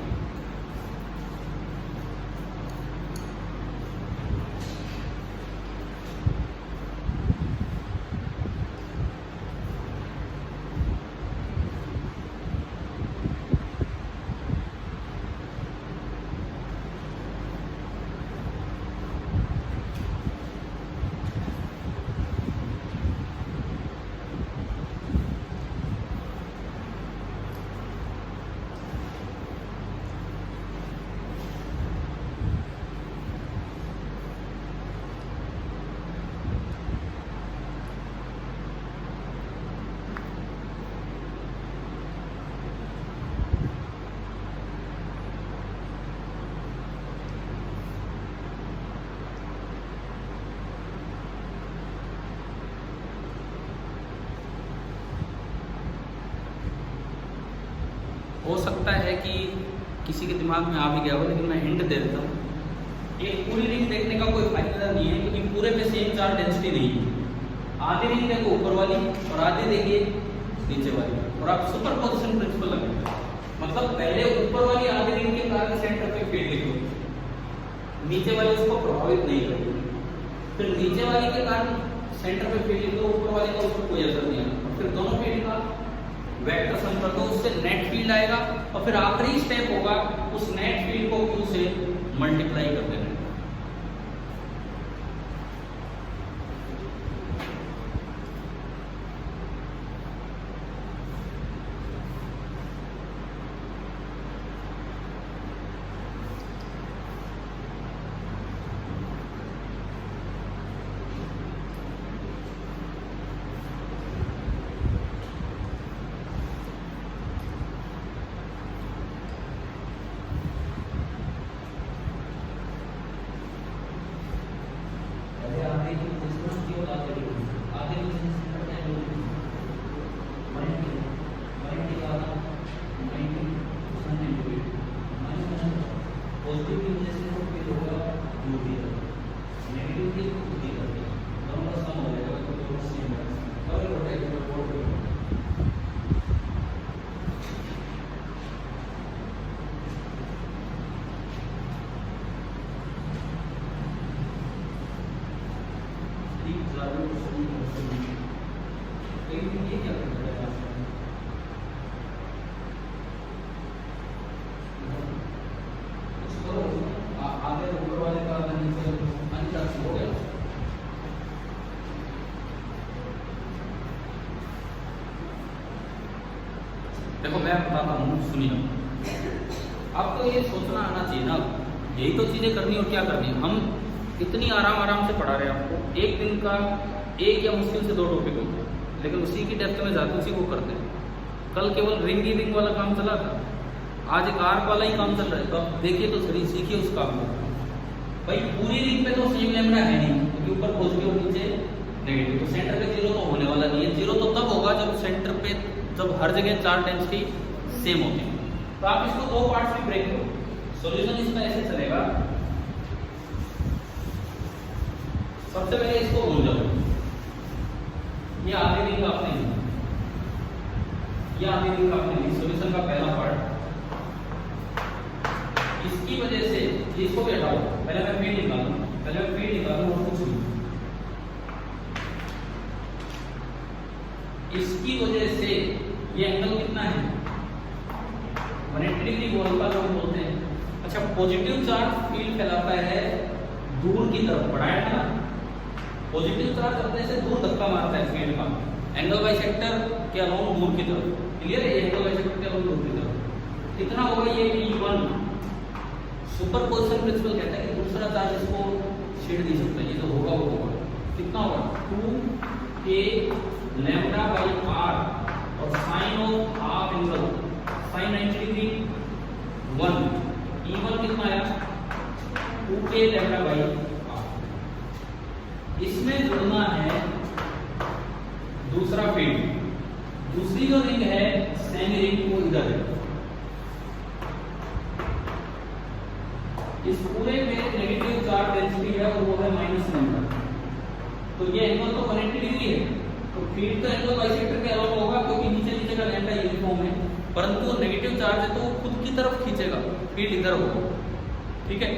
हो सकता है कि किसी के दिमाग में आ भी गया हो, लेकिन मैं हिंट दे देता हूँ। एक पूरी रिंग देखने का कोई फायदा नहीं है क्योंकि पूरे पे सेम चार्ज डेंसिटी नहीं है। आधी रिंग देखो ऊपर वाली और आधी देखिए नीचे वाली, और आप सुपर पोजिशन प्रिंसिपल लगाएंगे, मतलब पहले ऊपर वाली आधी रिंग के कारण सेंटर पे फील्ड लिखो, नीचे वाली उसको प्रभावित नहीं करेगी। फिर नीचे वाली के कारण सेंटर पे फील्ड लिखो, ऊपर वाली का उसको कोई असर नहीं आएगा। फिर दोनों फील्ड का वेक्टर सम कर दो, उससे नेट फील्ड आएगा, और फिर आखिरी स्टेप होगा उस नेट फील्ड को Q से मल्टीप्लाई कर देना। देखो मैं बताता हूँ, सुनिए। आपको ये सोचना आना चाहिए ना, यही तो चीज़ें करनी और क्या करनी है। हम इतनी आराम से पढ़ा रहे हैं आपको, एक दिन का एक या मुश्किल से 2 टॉपिक होते हैं, लेकिन उसी की डेप्थ में जाते उसी को करते हैं। कल केवल रिंग ही रिंग वाला काम चला था, आज एक आर्क वाला ही काम चल रहा है, तो आप देखिए तो सही, सीखिए उस काम को। भाई पूरी रिंग पे तो सेम लैम्डा है नहीं, क्योंकि ऊपर पॉजिटिव और नीचे नेगेटिव, तो सेंटर पे जीरो तो होने वाला नहीं है। जीरो तो तब होगा जब सेंटर पे, जब हर जगह चार डेंसिटी सेम होते हैं। तो आप इसको दो पार्ट्स में ब्रेक करो। सॉल्यूशन इसमें ऐसे चलेगा, सबसे पहले इसको भूल जाओ, ये आधी रिंग आपने ली, ये आधी रिंग आपने ली, सॉल्यूशन का पहला पार्ट। इसकी वजह से इसको भी हटाओ, पहले मैं फील्ड निकालूं, पहले मैं फील्ड निकालूं और कुछ नहीं। इसकी वजह से ये एंगल कितना है, 180 डिग्री बोलता जो हम बोलते हैं। अच्छा, पॉजिटिव चार्ज फील्ड फैलाता है दूर की तरफ, बढ़ाया था ना, पॉजिटिव चार्ज अपने से दूर धक्का मारता है फील्ड का, एंगल बाइसेक्टर के अलोंग दूर की तरफ। क्लियर है, एंगल बाइसेक्टर के अलोंग दूर की तरफ कितना होगा, ये E1। सुपरपोजिशन प्रिंसिपल कहता है कि दूसरा चार्ज इसको छेड़ नहीं सकता, ये जो होगा वो होगा। कितना होगा, 2k लैम्डा बाई r, और sine of half angle, sine 90 degree 1, E1 कितना आया, 2k लैम्डा बाई r। इसमें जुड़ना है दूसरा फील्ड, दूसरी जो रिंग है सेमी रिंग को इधर है। इस पूरे में नेगेटिव चार्ज डेंसिटी है और वो है माइनस लैम्डा। तो ये एंगल तो 180 डिग्री है, तो फील्ड तो एंगल बाइसेक्टर के अलावा होगा, क्योंकि नीचे नीचे का लैम्डा यूनिफॉर्म है, परंतु नेगेटिव चार्ज है तो वो खुद की तरफ खींचेगा, फील्ड इधर होगा। ठीक है,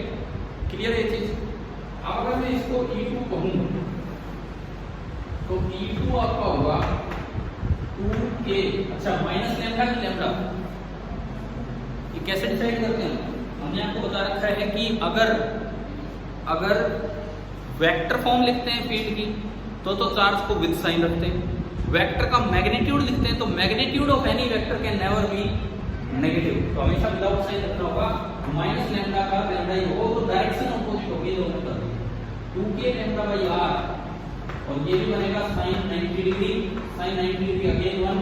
क्लियर है ये चीज। अब अगर मैं इसको E2 कहूं तो E2 आपका होगा 2k, अच्छा माइनस लैम्डा की लैम्डा, ये कैसे डिसाइड करते हैं, हमने आपको बता रखा है कि अगर वेक्टर फॉर्म लिखते हैं फील्ड की तो चार्ज को विद साइन रखते हैं। वेक्टर का मैग्नीट्यूड लिखते हैं तो magnitude of any vector can never be negative, तो हमेशा विदाउट साइन रखना होगा। माइनस लैम्डा का लैम्डा ही होगा, तो डायरेक्शन अपोजिट होगी दोनों तरफ, 2k लैम्डा बाई r, और ये भी बनेगा sine 90 degree, sine 90 degree again 1,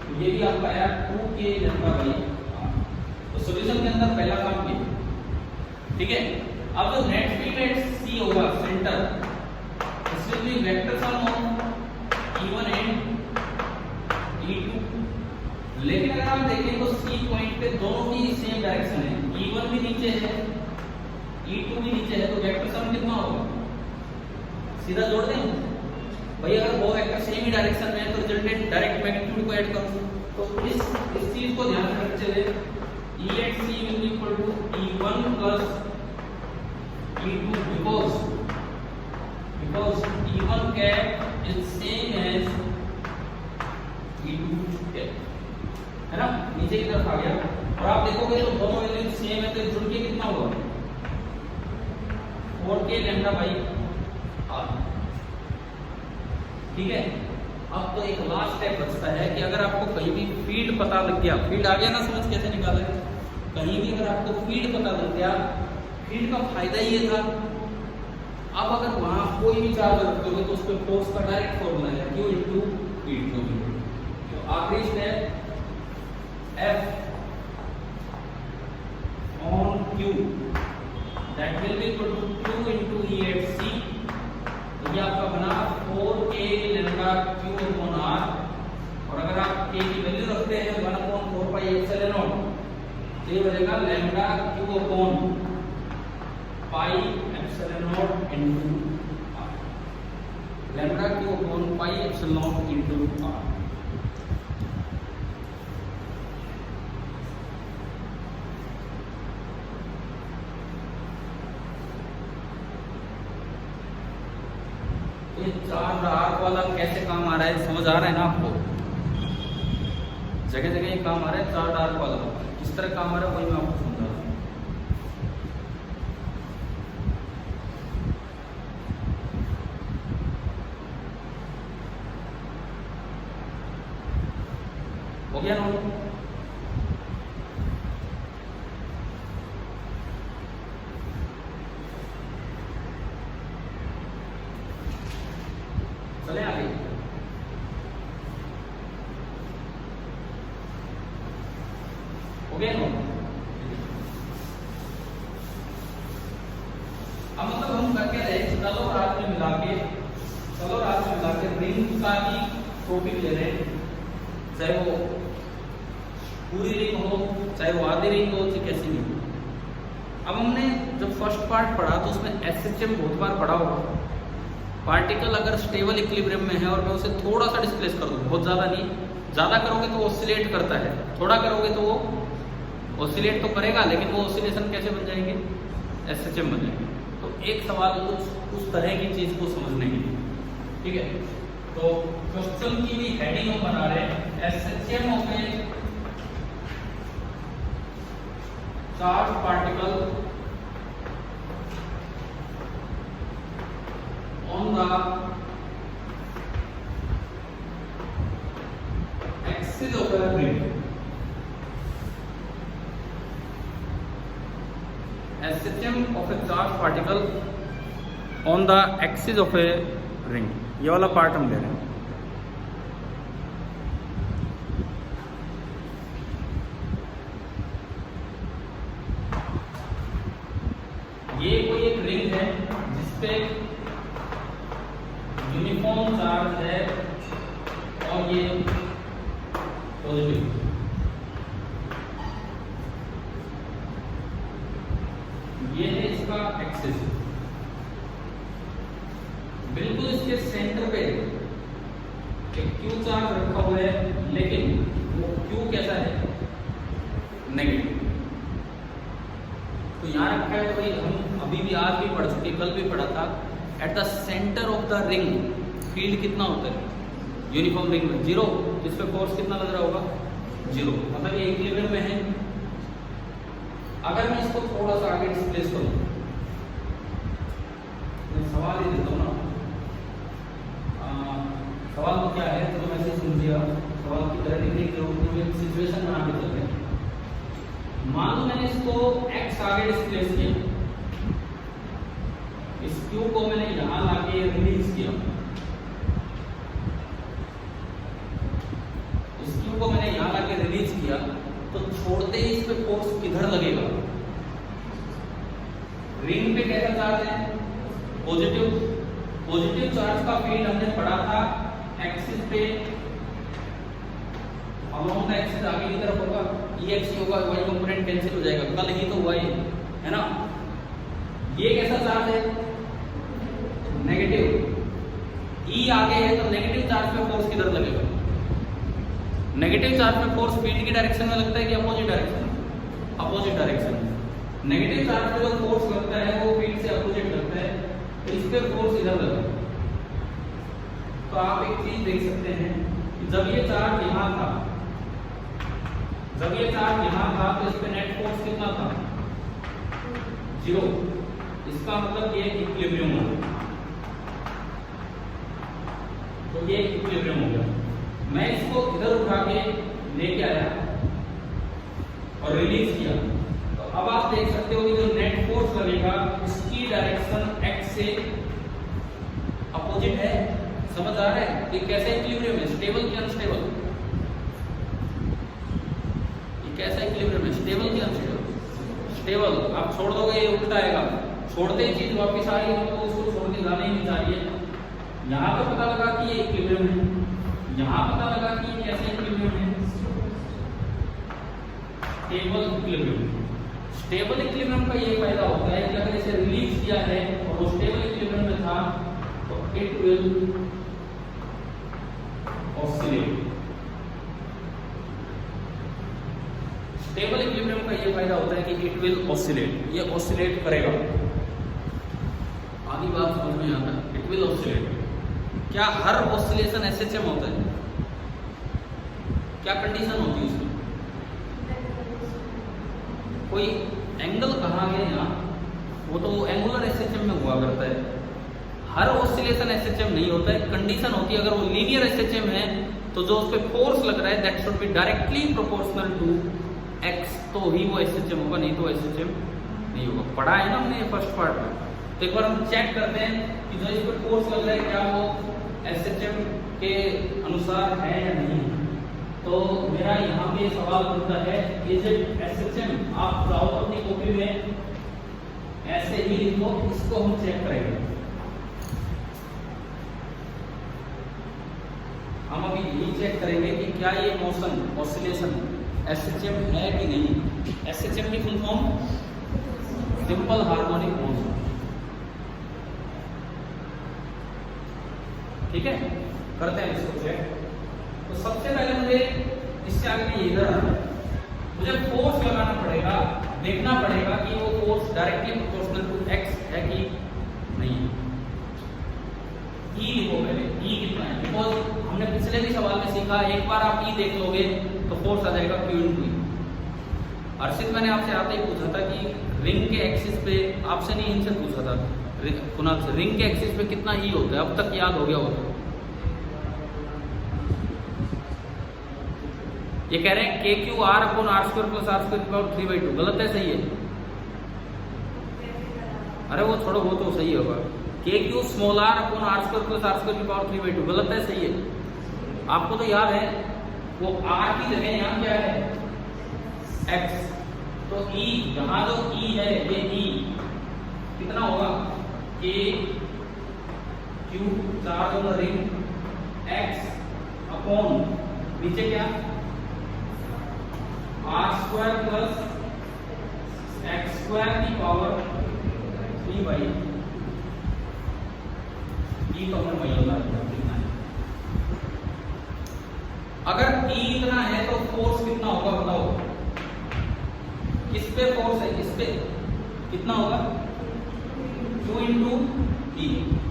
तो ये भी आपका आया 2k लैम्डा बाई r। तो सॉल्यूशन के अंदर पहला काम किया, ठीक है। अब जो नेट फील्ड एट C होगा सेंटर, इसमें भी vector sum of E1 and E2, लेकिन अगर आप देखें तो C पॉइंट पे दोनों की सेम डायरेक्शन है, E1 भी नीचे है, E2 भी नीचे है, तो वेक्टर सम कितना होगा, सीधा जोड़ दें भाई। अगर वो वेक्टर सेम ही डायरेक्शन में है तो रिजल्टेंट डायरेक्ट मैग्नीट्यूड को ऐड करो, तो इस चीज को ध्यान में रखते हुए E at C will be equal to E1 plus E2 because E1 cap is same as E2 cap, है ना, नीचे की तरफ आ गया। और आप देखोगे तो दोनों वैल्यू सेम है, तो जुड़ के कितना होगा, 4k लैम्डा बाई r। ठीक है, अब तो एक लास्ट स्टेप बचता है कि अगर आपको कहीं भी फील्ड पता लग गया, फील्ड आ गया ना समझ कैसे निकाले, कहीं भी अगर आपको फील्ड पता लग गया, फील्ड का फायदा ये था, अब अगर वहां कोई भी चार्ज रखोगे तो उस पर फोर्स का डायरेक्ट फॉर्मूला है Q इनटू V2। तो आखिरी step F on Q that will be equal to Q into E at C। तो ये आपका बना 4k lambda Q upon R, और अगर आप k की वैल्यू रखते हैं 1/4 पाई एप्सिलॉन नॉट, तो ये बनेगा lambda Q upon pi epsilon not into R, lambda Q upon pi epsilon not into R। ये चार्ज आर्क वाला कैसे काम आ रहा है समझ आ रहा है ना आपको, जगह जगह ये काम आ रहा है चार्ज आर्क वाला, किस तरह काम आ रहा है वही मैं आपको समझा रहा हूँ। हो गया ना, चले आगे। हो गया ना। के कलर आर्ट्स मिला के रिंग का ही टॉपिक ले रहे हैं, चाहे वो पूरी रिंग हो चाहे वो आधी रिंग हो चाहे कैसी नहीं हो। अब हमने जब फर्स्ट पार्ट पढ़ा तो उसमें एसएचएम बहुत बार पढ़ा होगा। पार्टिकल अगर स्टेबल इक्विलिब्रियम में है और मैं उसे थोड़ा सा डिस्प्लेस कर दूं, बहुत ज़्यादा नहीं, ज़्यादा करोगे तो वो ऑसिलेट करता है, थोड़ा करोगे तो वो ऑसिलेट तो करेगा लेकिन वो ऑसिलेशन कैसे बन जाएंगे, एसएचएम बन जाएंगे। तो एक सवाल कुछ उस तरह की चीज़ को समझने के लिए, ठीक है। तो क्वेश्चन की भी हेडिंग हम बना रहे हैं, SHM of A charge particle on the axis of a ring. SHM of a charged particle on the axis of a ring. ये वाला पार्ट हम ले रहे हैं। ये कोई एक रिंग है जिसपे यूनिफॉर्म चार्ज है और ये पॉजिटिव, ये है इसका एक्सिस। बिल्कुल इसके सेंटर पे एक क्यू चार्ज रखा हुआ है, लेकिन वो क्यू कैसा है, नेगेटिव। तो यहाँ रखा है, तो भाई हम अभी भी आज भी पढ़ चुके, कल भी पढ़ा था, at the centre of the ring field कितना होता है, यूनिफॉर्म रिंग में 0, इस पे फोर्स कितना लग रहा होगा, 0, मतलब ये इक्विलिब्रियम में है। अगर मैं इसको थोड़ा सा आगे डिस्प्लेस करूं, मैं सवाल ही देता हूं ना, सवाल तो क्या है, तो वैसे समझिएगा, सवाल की तरह लिखने की जरूरत नहीं है, सिचुएशन बना के चलते हैं। मान लो मैंने इसको x आगे डिस्प्लेस किया, इस क्यू को मैंने यहां लाके रिलीज किया, इस क्यू को मैंने यहां लाके रिलीज किया, तो छोड़ते ही इस पे फोर्स किधर लगेगा, रिंग पे कैसा चार्ज है, पॉजिटिव। पॉजिटिव चार्ज का फील्ड हमने पढ़ा था एक्सिस पे, अलोंग द एक्सिस आगे की तरफ होगा, ये एक्स होगा, वाई कंपोनेंट कैंसिल हो जाएगा, कल ही तो हुआ है ना। ये कैसा चार्ज है, नेगेटिव। ई आगे है तो नेगेटिव चार्ज पे फोर्स किधर लगेगा, नेगेटिव चार्ज पे फोर्स फील्ड की डायरेक्शन में लगता है कि अपोजिट डायरेक्शन में, अपोजिट डायरेक्शन में। नेगेटिव चार्ज पे जो फोर्स लगता है वो फील्ड से अपोजिट लगता है, तो इस पे फोर्स इधर लगेगा। तो आप एक चीज देख सकते हैं कि जब ये चार्ज यहां था, जब ये चार्ज यहां था तो इस पे नेट फोर्स कितना था, 0। इसका मतलब ये इक्विलिब्रियम हो गया, तो ये इक्विलिब्रियम हो गया। मैं इसको इधर उठा के लेके आया और रिलीज किया, तो अब आप देख सकते हो कि जो नेट फोर्स लगेगा उसकी डायरेक्शन x से अपोजिट है। समझ आ रहा है कि कैसे इक्विलिब्रियम है, स्टेबल कि अनस्टेबल, ये कैसा इक्विलिब्रियम है, स्टेबल कि अनस्टेबल, स्टेबल। आप छोड़ दोगे ये उल्टा आएगा, छोड़ते ही चीज वापस आ रही है, तो उसको छोड़ के जाना ही नहीं चाहिए। यहाँ पे पता लगा कि ये इक्विलिब्रियम है, यहाँ पता लगा कि ये कैसे इक्विलिब्रियम है, स्टेबल इक्विलिब्रियम। स्टेबल इक्विलिब्रियम का ये फायदा होता है कि अगर इसे रिलीज किया है और वो स्टेबल इक्विलिब्रियम में था तो it will oscillate. Stable equilibrium का ये फायदा होता है कि इट विल ऑसिलेट, ये ऑसिलेट करेगा। आधी बात समझ में आता है, इट विल ऑसिलेट। क्या हर ऑसिलेशन एसएचएम होता है, क्या कंडीशन होती है उसमें, कोई एंगल कहा गया यहाँ, वो तो एंगुलर एसएचएम में हुआ करता है। हर ऑसिलेशन एसएचएम नहीं होता है, कंडीशन होती है। अगर वो लीनियर एसएचएम है तो जो उस पर फोर्स लग रहा है that should be directly proportional to X, तो ही वो एसएचएम होगा, नहीं तो एसएचएम नहीं होगा। पढ़ा है ना हमने ये फर्स्ट पार्ट में। तो एक बार हम चेक करते हैं कि जो इस पर फोर्स लग रहा है क्या वो एसएचएम के अनुसार है या नहीं। तो मेरा यहाँ पे सवाल बनता है, इज इट एसएचएम। आप जाओ अपनी कॉपी में ऐसे ही लिखो, इसको हम चेक करेंगे। हम अभी यही चेक करेंगे कि क्या ये मोशन ऑसिलेशन एसएचएम है कि नहीं। एसएचएम की full form simple harmonic motion, ठीक है। करते हैं इसको चेक। तो सबसे पहले मुझे इससे आगे इधर मुझे फोर्स लगाना पड़ेगा, देखना पड़ेगा कि वो force directly proportional to X है कि नहीं। ई लिखो पहले, ई कितना है, बिकॉज हमने पिछले भी सवाल में सीखा, एक बार आप ई देख लोगे तो फोर्स आ जाएगा Q × E। अर्षित मैंने आपसे आते ही पूछा था कि रिंग के एक्सिस पे, आपसे नहीं इनसे पूछा था, कुणाल से, रिंग के एक्सिस पे कितना ई होता है, अब तक याद हो गया होगा। ये कह रहे हैं KQ/R/2 + R²/3/2, गलत है सही है? अरे वो छोड़ो, वो तो सही होगा। KQ/R/R² + R²/3/2, गलत है सही है? आपको तो याद है, वो R की जगह यहाँ क्या है X, तो E यहाँ जो E है ये E कितना होगा KQ 4 रिंग X अपॉन नीचे क्या R² + X² की पावर 3/2। E तो हमने वही होगा कितना है। अगर E इतना है तो फोर्स कितना होगा बताओ, किस पे फोर्स है, इस पे कितना होगा Q × E,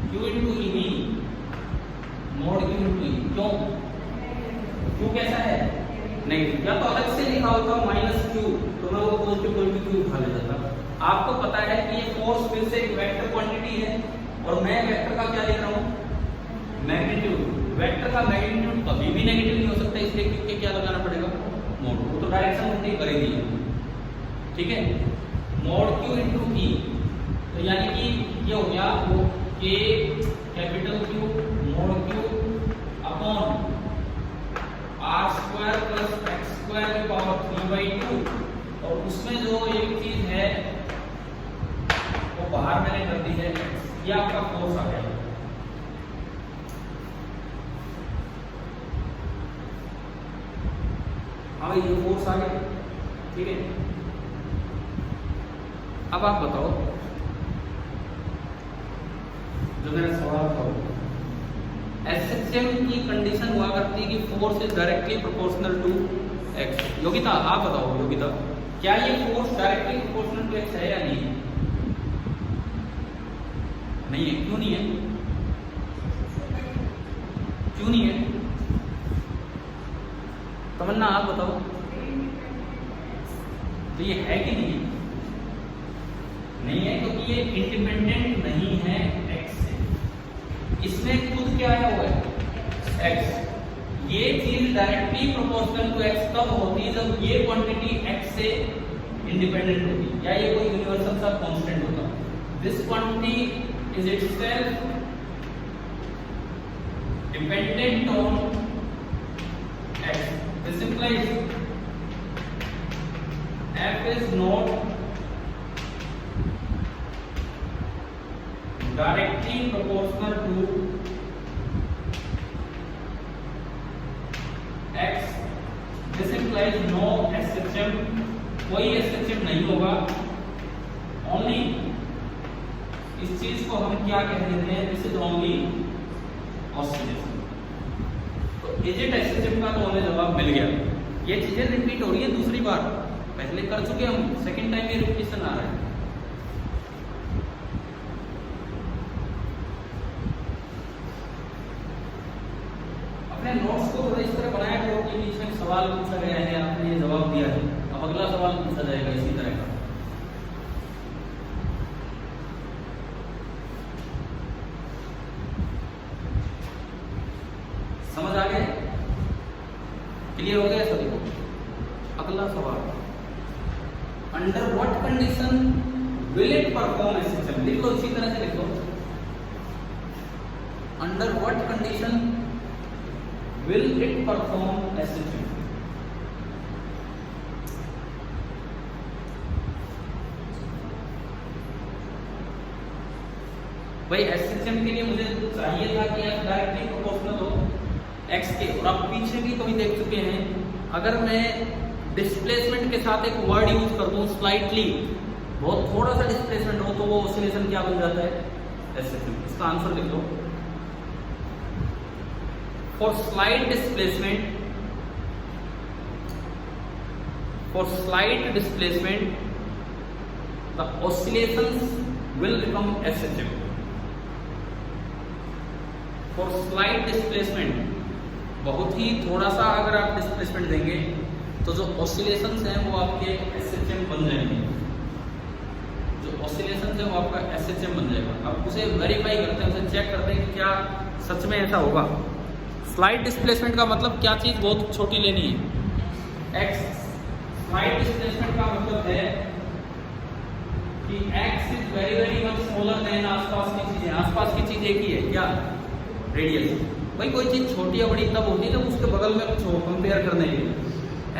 Q × E भी मोड Q × E। क्यों? Q कैसा है नेगेटिव, या तो अलग से लिखा होता -Q तो मैं वो पॉजिटिव Q उठा ले जाता। आपको पता है कि ये फोर्स फिर से एक वेक्टर क्वांटिटी है और मैं वेक्टर का क्या लिख रहा हूँ मैग्नीट्यूड। वेक्टर का मैग्नीट्यूड कभी भी नेगेटिव नहीं हो सकता, इसलिए क्योंकि क्या लगाना पड़ेगा मोड, वो तो डायरेक्शन उल्टी करेगी, ठीक है। मोड Q × E, तो यानी कि ये हो गया वो Q mod Q upon R² + X² की पावर 3/2, और उसमें जो एक चीज है वो बाहर मैंने कर दी है, ये आपका फोर्स आ गया। हाँ ये फोर्स आ गया, ठीक है। अब आप बताओ जो मेरा सवाल था, एसएचएम की कंडीशन हुआ करती है कि force is directly proportional to X. Yogita आप बताओ, योगिता क्या ये force directly proportional to X है या नहीं? नहीं है, क्यों नहीं है? क्यों नहीं है? तमन्ना आप बताओ, तो ये है कि नहीं? नहीं है, क्योंकि ये इंडिपेंडेंट नहीं है एक्स से, इसमें खुद क्या है हुआ है एक्स। ये चीज डायरेक्टली प्रोपोर्शनल टू एक्स कब होती है, जब ये क्वांटिटी एक्स से इंडिपेंडेंट होती, या ये कोई यूनिवर्सल सा कांस्टेंट होता। This quantity is itself dependent on x. This implies f is not directly proportional to x. This implies no SHM, कोई SHM नहीं होगा। Only इस चीज को हम क्या कह देते हैं, दिस इज ओनली ऑसिलेशन। तो इज इट एसएचएम का तो हमें जवाब मिल गया। ये चीजें रिपीट हो रही है दूसरी बार, पहले कर चुके हम, सेकंड टाइम ये रिपीटेशन आ रहा है। अपने नोट्स को थोड़ा इस तरह बनाया करो कि बीच में सवाल पूछा गया है, आपने ये जवाब दिया है, अब अगला सवाल पूछा जाएगा इसी तरह का। समझ आ गया? क्लियर हो गया सभी को? अगला सवाल, under what condition will it perform SHM? लिख लो, इसी तरह से लिख लो, under what condition will it perform SHM? भाई एसएचएम के लिए मुझे चाहिए था कि डायरेक्टली प्रोपोर्शनल हो, एक्स के। और आप पीछे भी कभी देख चुके हैं, अगर मैं डिस्प्लेसमेंट के साथ एक वर्ड यूज कर दूं स्लाइटली, बहुत थोड़ा सा डिस्प्लेसमेंट हो, तो वो ऑसिलेशन क्या बन जाता है, एसएचएम। इसका आंसर लिख लो, for slight displacement, for slight displacement the oscillations will become SHM. For slight displacement, बहुत ही थोड़ा सा अगर आप डिस्प्लेसमेंट देंगे तो जो ऑसिलेशंस हैं वो आपके SHM बन जाएंगे, जो ऑसिलेशंस है वो आपका SHM बन जाएगा। आप उसे वेरीफाई करते हैं, उसे चेक करते हैं कि क्या सच में ऐसा होगा। स्लाइट डिस्प्लेसमेंट का मतलब क्या चीज़ बहुत छोटी लेनी है, x। स्लाइट डिस्प्लेसमेंट का मतलब है कि x is very very much smaller than आसपास की चीजें। आसपास की चीज एक ही है, क्या, रेडियस। भाई कोई चीज छोटी या बड़ी तब होती है जब उसके बगल में कुछ हो कंपेयर करने के लिए।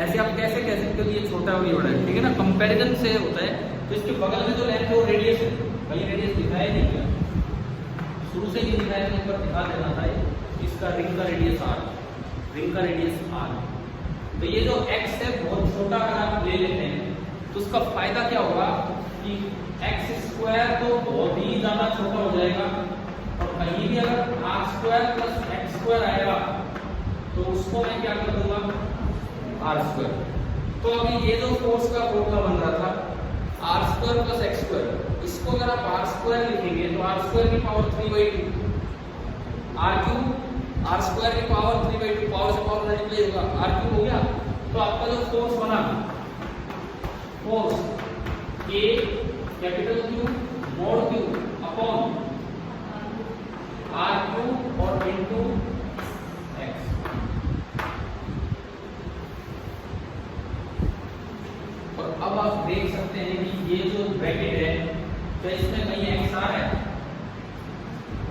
ऐसे आप कैसे कह सकते हो कि ये छोटा है और ये बड़ा है, ठीक है ना, कंपैरिजन से होता है। तो इसके बगल में जो लेंथ है वो रेडियस है। भाई रेडियस दिखाया नहीं क्या, शुरू से ही दिखाया था, एक बार दिखा देना था। इसका रिंग का रेडियस r, रिंग का रेडियस r। तो ये जो x है बहुत छोटा अगर आप ले लेते हैं तो उसका फायदा क्या होगा कि एक्स स्क्वायर तो बहुत ही ज्यादा छोटा हो जाएगा, और कहीं भी अगर R square plus X square आएगा तो उसको मैं क्या कर दूंगा, आर स्क्वायर। तो अभी ये जो फोर्स का फॉर्मूला बन रहा था R square plus X square, इसको अगर आप आर स्क्वायर लिखेंगे तो आर स्क्वायर की power 3/2, R cube, R square की पावर 3/2, पावर से पावर मल्टीप्लाई होगा, आर क्यूब हो गया। तो आपका जो फोर्स बना, force K capital Q mod Q upon R cube और इनटू x। और अब आप देख सकते हैं कि ये जो ब्रैकेट है, तो इसमें कहीं x आ रहा है,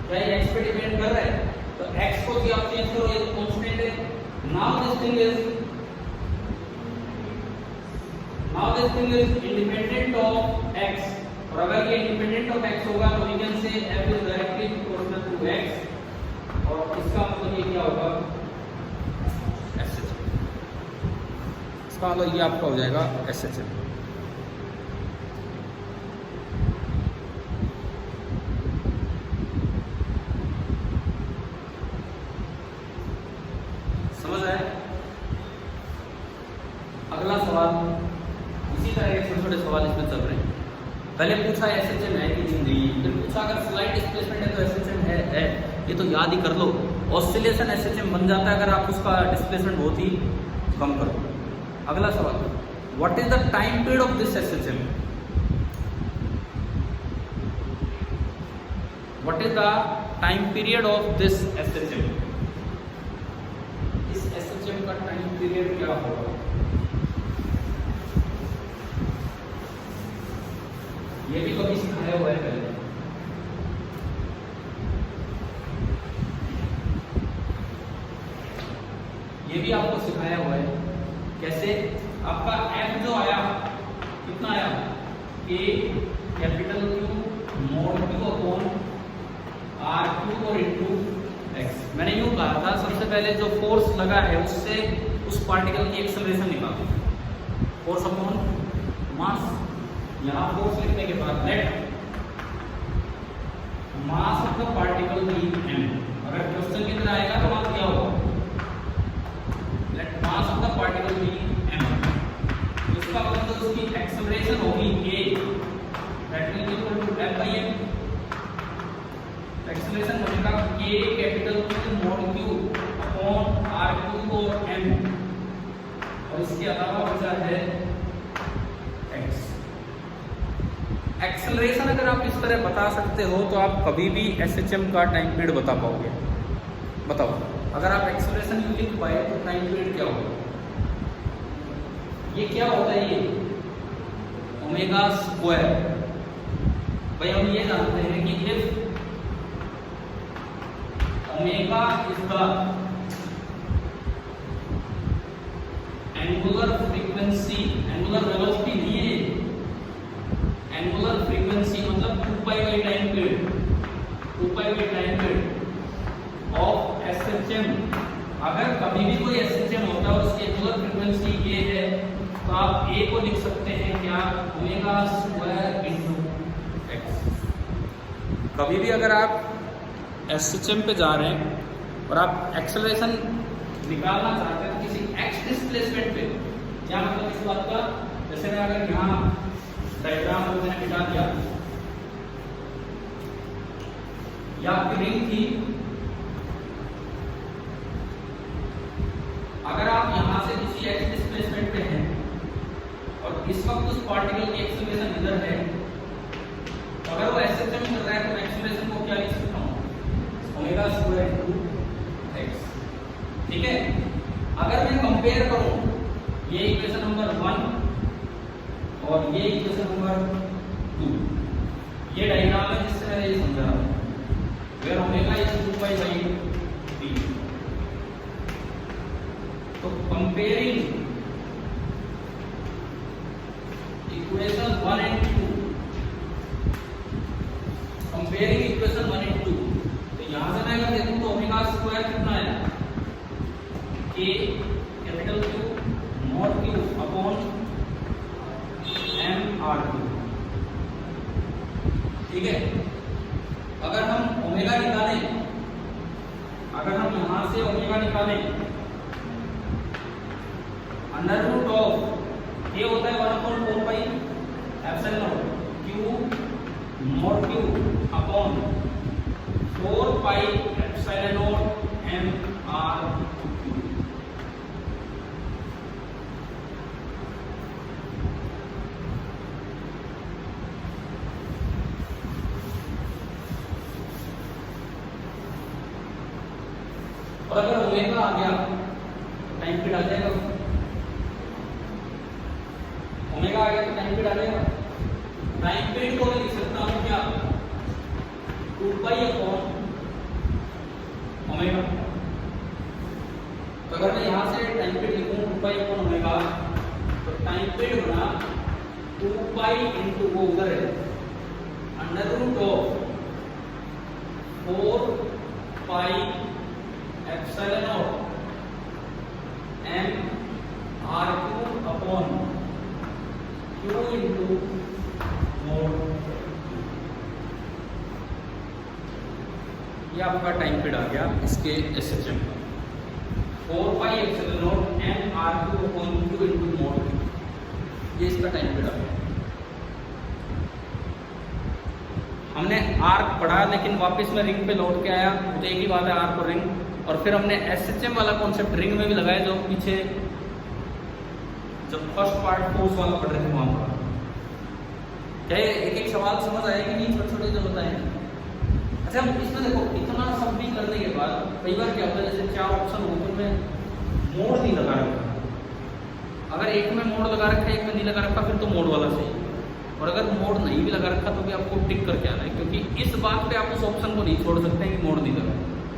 क्या ये x पे डिपेंड कर रहा है? तो x को भी आप चेंज करो, ये कांस्टेंट है। Now this thing is independent of x, और अगर ये इंडिपेंडेंट ऑफ x होगा तो we can say f is directly proportional to x, और इसका मतलब ये क्या होगा, SHM। इसका मतलब ये आपका हो जाएगा SHM। समझ आया? अगला सवाल, इसी तरह के छोटे छोटे सवाल इसमें चल रहे हैं। पहले पूछा SHM है कि नहीं, फिर पूछा अगर स्लाइट डिस्प्लेसमेंट है तो SHM है। ये तो याद ही कर लो, ऑसिलेशन SHM बन जाता है अगर आप उसका डिस्प्लेसमेंट बहुत ही कम करो। अगला सवाल, what is the time period of this SHM? What is the time period of this SHM? इस SHM का टाइम पीरियड क्या होगा? ये भी कभी सिखाया हुआ है पहले। ये भी आपको सिखाया हुआ है। कैसे? आपका f जो आया कितना आया, K capital Q mod Q upon R cube और इनटू x। मैंने यूं कहा था सबसे पहले जो फोर्स लगा है उससे उस पार्टिकल की एक्सेलरेशन निकालो, फोर्स अपॉन मास। यहाँ फोर्स लिखने के बाद let mass of the particle be m। अगर क्वेश्चन की तरह आएगा तो मास क्या होगा, let mass of the particle be m। इसका मतलब उसकी एक्सेलरेशन होगी a, that will equal to f by m। Acceleration बनेगा k capital Q mod Q upon r cube और m, और इसके अलावा बचा है x। एक्सेलरेशन अगर आप इस तरह बता सकते हो तो आप कभी भी SHM का टाइम पीरियड बता पाओगे। बताओ, अगर आप एक्सेलरेशन लिख पाए तो टाइम पीरियड क्या होगा? ये क्या होता है, ये ओमेगा स्क्वायर। भाई हम ये जानते हैं कि if omega is the angular frequency, angular velocity नहीं है, एंगुलर फ्रीक्वेंसी मतलब 2π by time period, 2π by time period of SHM। आप कभी भी कोई एसएचएम होता है और उसकी एंगुलर फ्रीक्वेंसी ये है तो आप ए को लिख सकते हैं क्या, ओमेगा स्क्वायर इंटू एक्स। कभी भी अगर आप एसएचएम पे जा रहे हैं और आप एक्सेलरेशन निकालना चाहते हैं किसी एक्स डिस्प्लेसमेंट पे, क्या मतलब इस बात का, जैसे मैं अगर यहाँ डायग्राम को मैंने मिटा दिया, या आपकी रिंग थी, अगर आप यहां से किसी एक्स डिस्प्लेसमेंट पे हैं और इस वक्त उस पार्टिकल की एक्सेलरेशन इधर है, तो अगर वो एसएचएम कर रहा है तो एक्सेलरेशन को क्या लिख सकता हूं, ओमेगा स्क्वायर इनटू एक्स। ठीक है, अगर मैं कंपेयर करूं ये इक्वेशन नंबर 1 और ये इक्वेशन नंबर 2, ये डायग्राम है जिससे मैं ये समझा रहा हूं, where omega is 2 pi by d. तो comparing equation 1 and 2, comparing equation 1 and 2, तो यहां से मैं अगर देखूं तो ओमेगा स्क्वायर कितना है, k capital Q mod Q upon m r Q। ठीक है, अगर हम ओमेगा निकालें, अगर हम यहां से ओमेगा निकालें, अंडर रूट ऑफ ये होता है 1/4 pi epsilon Q mod Q upon 4 pi epsilon M R Q. और अगर ओमेगा आ गया तो टाइम पीरियड आ जाएगा, ओमेगा आ गया तो टाइम पीरियड आ जाएगा। टाइम पीरियड को मैं लिख सकता हूं क्या, 2 पाई अपॉन ओमेगा। तो अगर मैं यहां से टाइम पीरियड लिखूं 2 पाई अपॉन ओमेगा, तो टाइम पीरियड बना 2 पाई इनटू वो उधर है under root of 4 pi epsilon M R Q upon Q into mod. ये आपका टाइम पीरियड आ गया इसके एसएचएम का, 4 pi epsilon M R Q upon Q into mod, ये इसका टाइम पीरियड आ गया। हमने आर्क पढ़ा लेकिन वापस में रिंग पे लौट के आया, तो एक ही बात है आर्क और रिंग, और फिर हमने एसएचएम वाला कॉन्सेप्ट रिंग में भी लगाया जो पीछे जब फर्स्ट पार्ट फोर्स वाला पढ़ रहे थे वहां पर। क्या एक एक सवाल समझ आया कि नहीं, छोटे छोटे जो बताए। अच्छा, हम इसमें देखो इतना सब भी करने के बाद कई बार क्या होता है, जैसे 4 ऑप्शन होते हैं में मोड नहीं लगा रखा, अगर एक में मोड लगा रखा है एक में नहीं लगा रखा फिर तो मोड वाला सही, और अगर मोड नहीं भी लगा रखा तो भी आपको टिक करके आना है, क्योंकि इस बात पे आप उस ऑप्शन को नहीं छोड़ सकते हैं कि मोड नहीं लगा,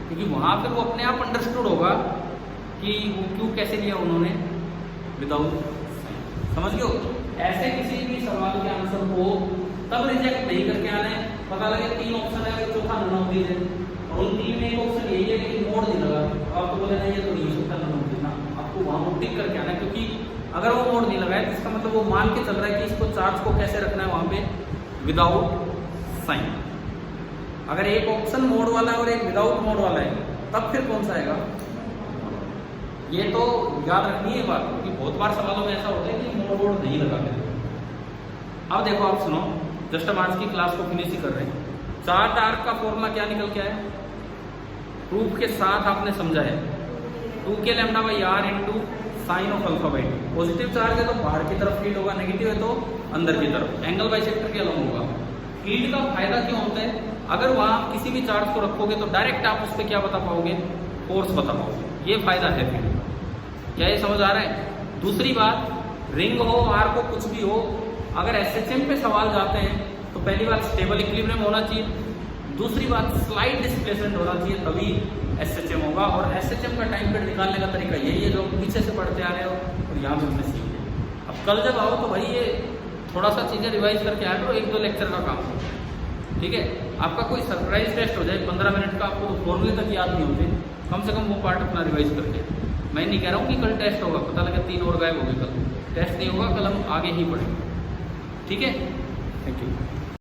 क्योंकि वहां फिर वो अपने आप अंडरस्टूड होगा कि वो क्यों कैसे लिया उन्होंने विदाउट, समझ गए हो। ऐसे किसी भी सवाल के आंसर को तब रिजेक्ट नहीं करके आना है, पता लगे 3 ऑप्शन है तो चौथा नॉन है और उन 3 में एक ऑप्शन यही है कि मोड नहीं लगा, तो आपको बोले नहीं ये तो नहीं हो सकता नॉन ना, आपको वहां टिक करके आना है, क्योंकि अगर वो मोड नहीं लगाया तो इसका मतलब वो मान के चल रहा है कि इसको चार्ज को कैसे रखना है वहां पे, विदाउट साइन। अगर एक ऑप्शन मोड वाला है और एक विदाउट मोड वाला है तब फिर कौन सा आएगा, ये तो याद रखनी है बात, क्योंकि बहुत बार सवालों में ऐसा होता है कि मोड नहीं लगाते। अब देखो आप सुनो, जस्ट हम आज की क्लास को फिनिश ही कर रहे हैं। चार्ज आर्क का फॉर्मूला क्या निकल के आया, प्रूफ के साथ आपने समझा है, 2k lambda by R into sine of alpha by two. Positive charge है तो बाहर की तरफ फील्ड होगा, नेगेटिव है तो अंदर की तरफ, एंगल बाइसेक्टर के अलॉन्ग होगा। फील्ड का फायदा क्यों होता है, अगर वहां किसी भी चार्ज को रखोगे तो डायरेक्ट आप उस पर क्या बता पाओगे, फोर्स बता पाओगे, ये फायदा है फील्ड का। क्या ये समझ आ रहा है। दूसरी बात, रिंग हो आर को कुछ भी हो, अगर एसएचएम पे सवाल जाते हैं तो पहली बात स्टेबल इक्विलिब्रियम होना चाहिए, दूसरी बात स्लाइड डिस्प्लेसमेंट होना चाहिए, तभी एसएचएम होगा। और एसएचएम का टाइम पीरियड निकालने का तरीका यही है जो पीछे से पढ़ते आ रहे हो और यहाँ पे हमने सीख लिया। अब कल जब आओ तो भाई ये थोड़ा सा चीज़ें रिवाइज करके आए तो 1-2 लेक्चर का काम हो, ठीक है। आपका कोई सरप्राइज टेस्ट हो जाए 15 मिनट का, आपको तो फॉर्मूले तक याद नहीं होते, कम से कम वो पार्ट अपना रिवाइज करके मैं नहीं कह रहा हूँ कि कल टेस्ट होगा, पता लगा 3 और गायब हो गए, कल टेस्ट नहीं होगा, कल हम आगे ही पढ़ेंगे। ठीक है, थैंक यू।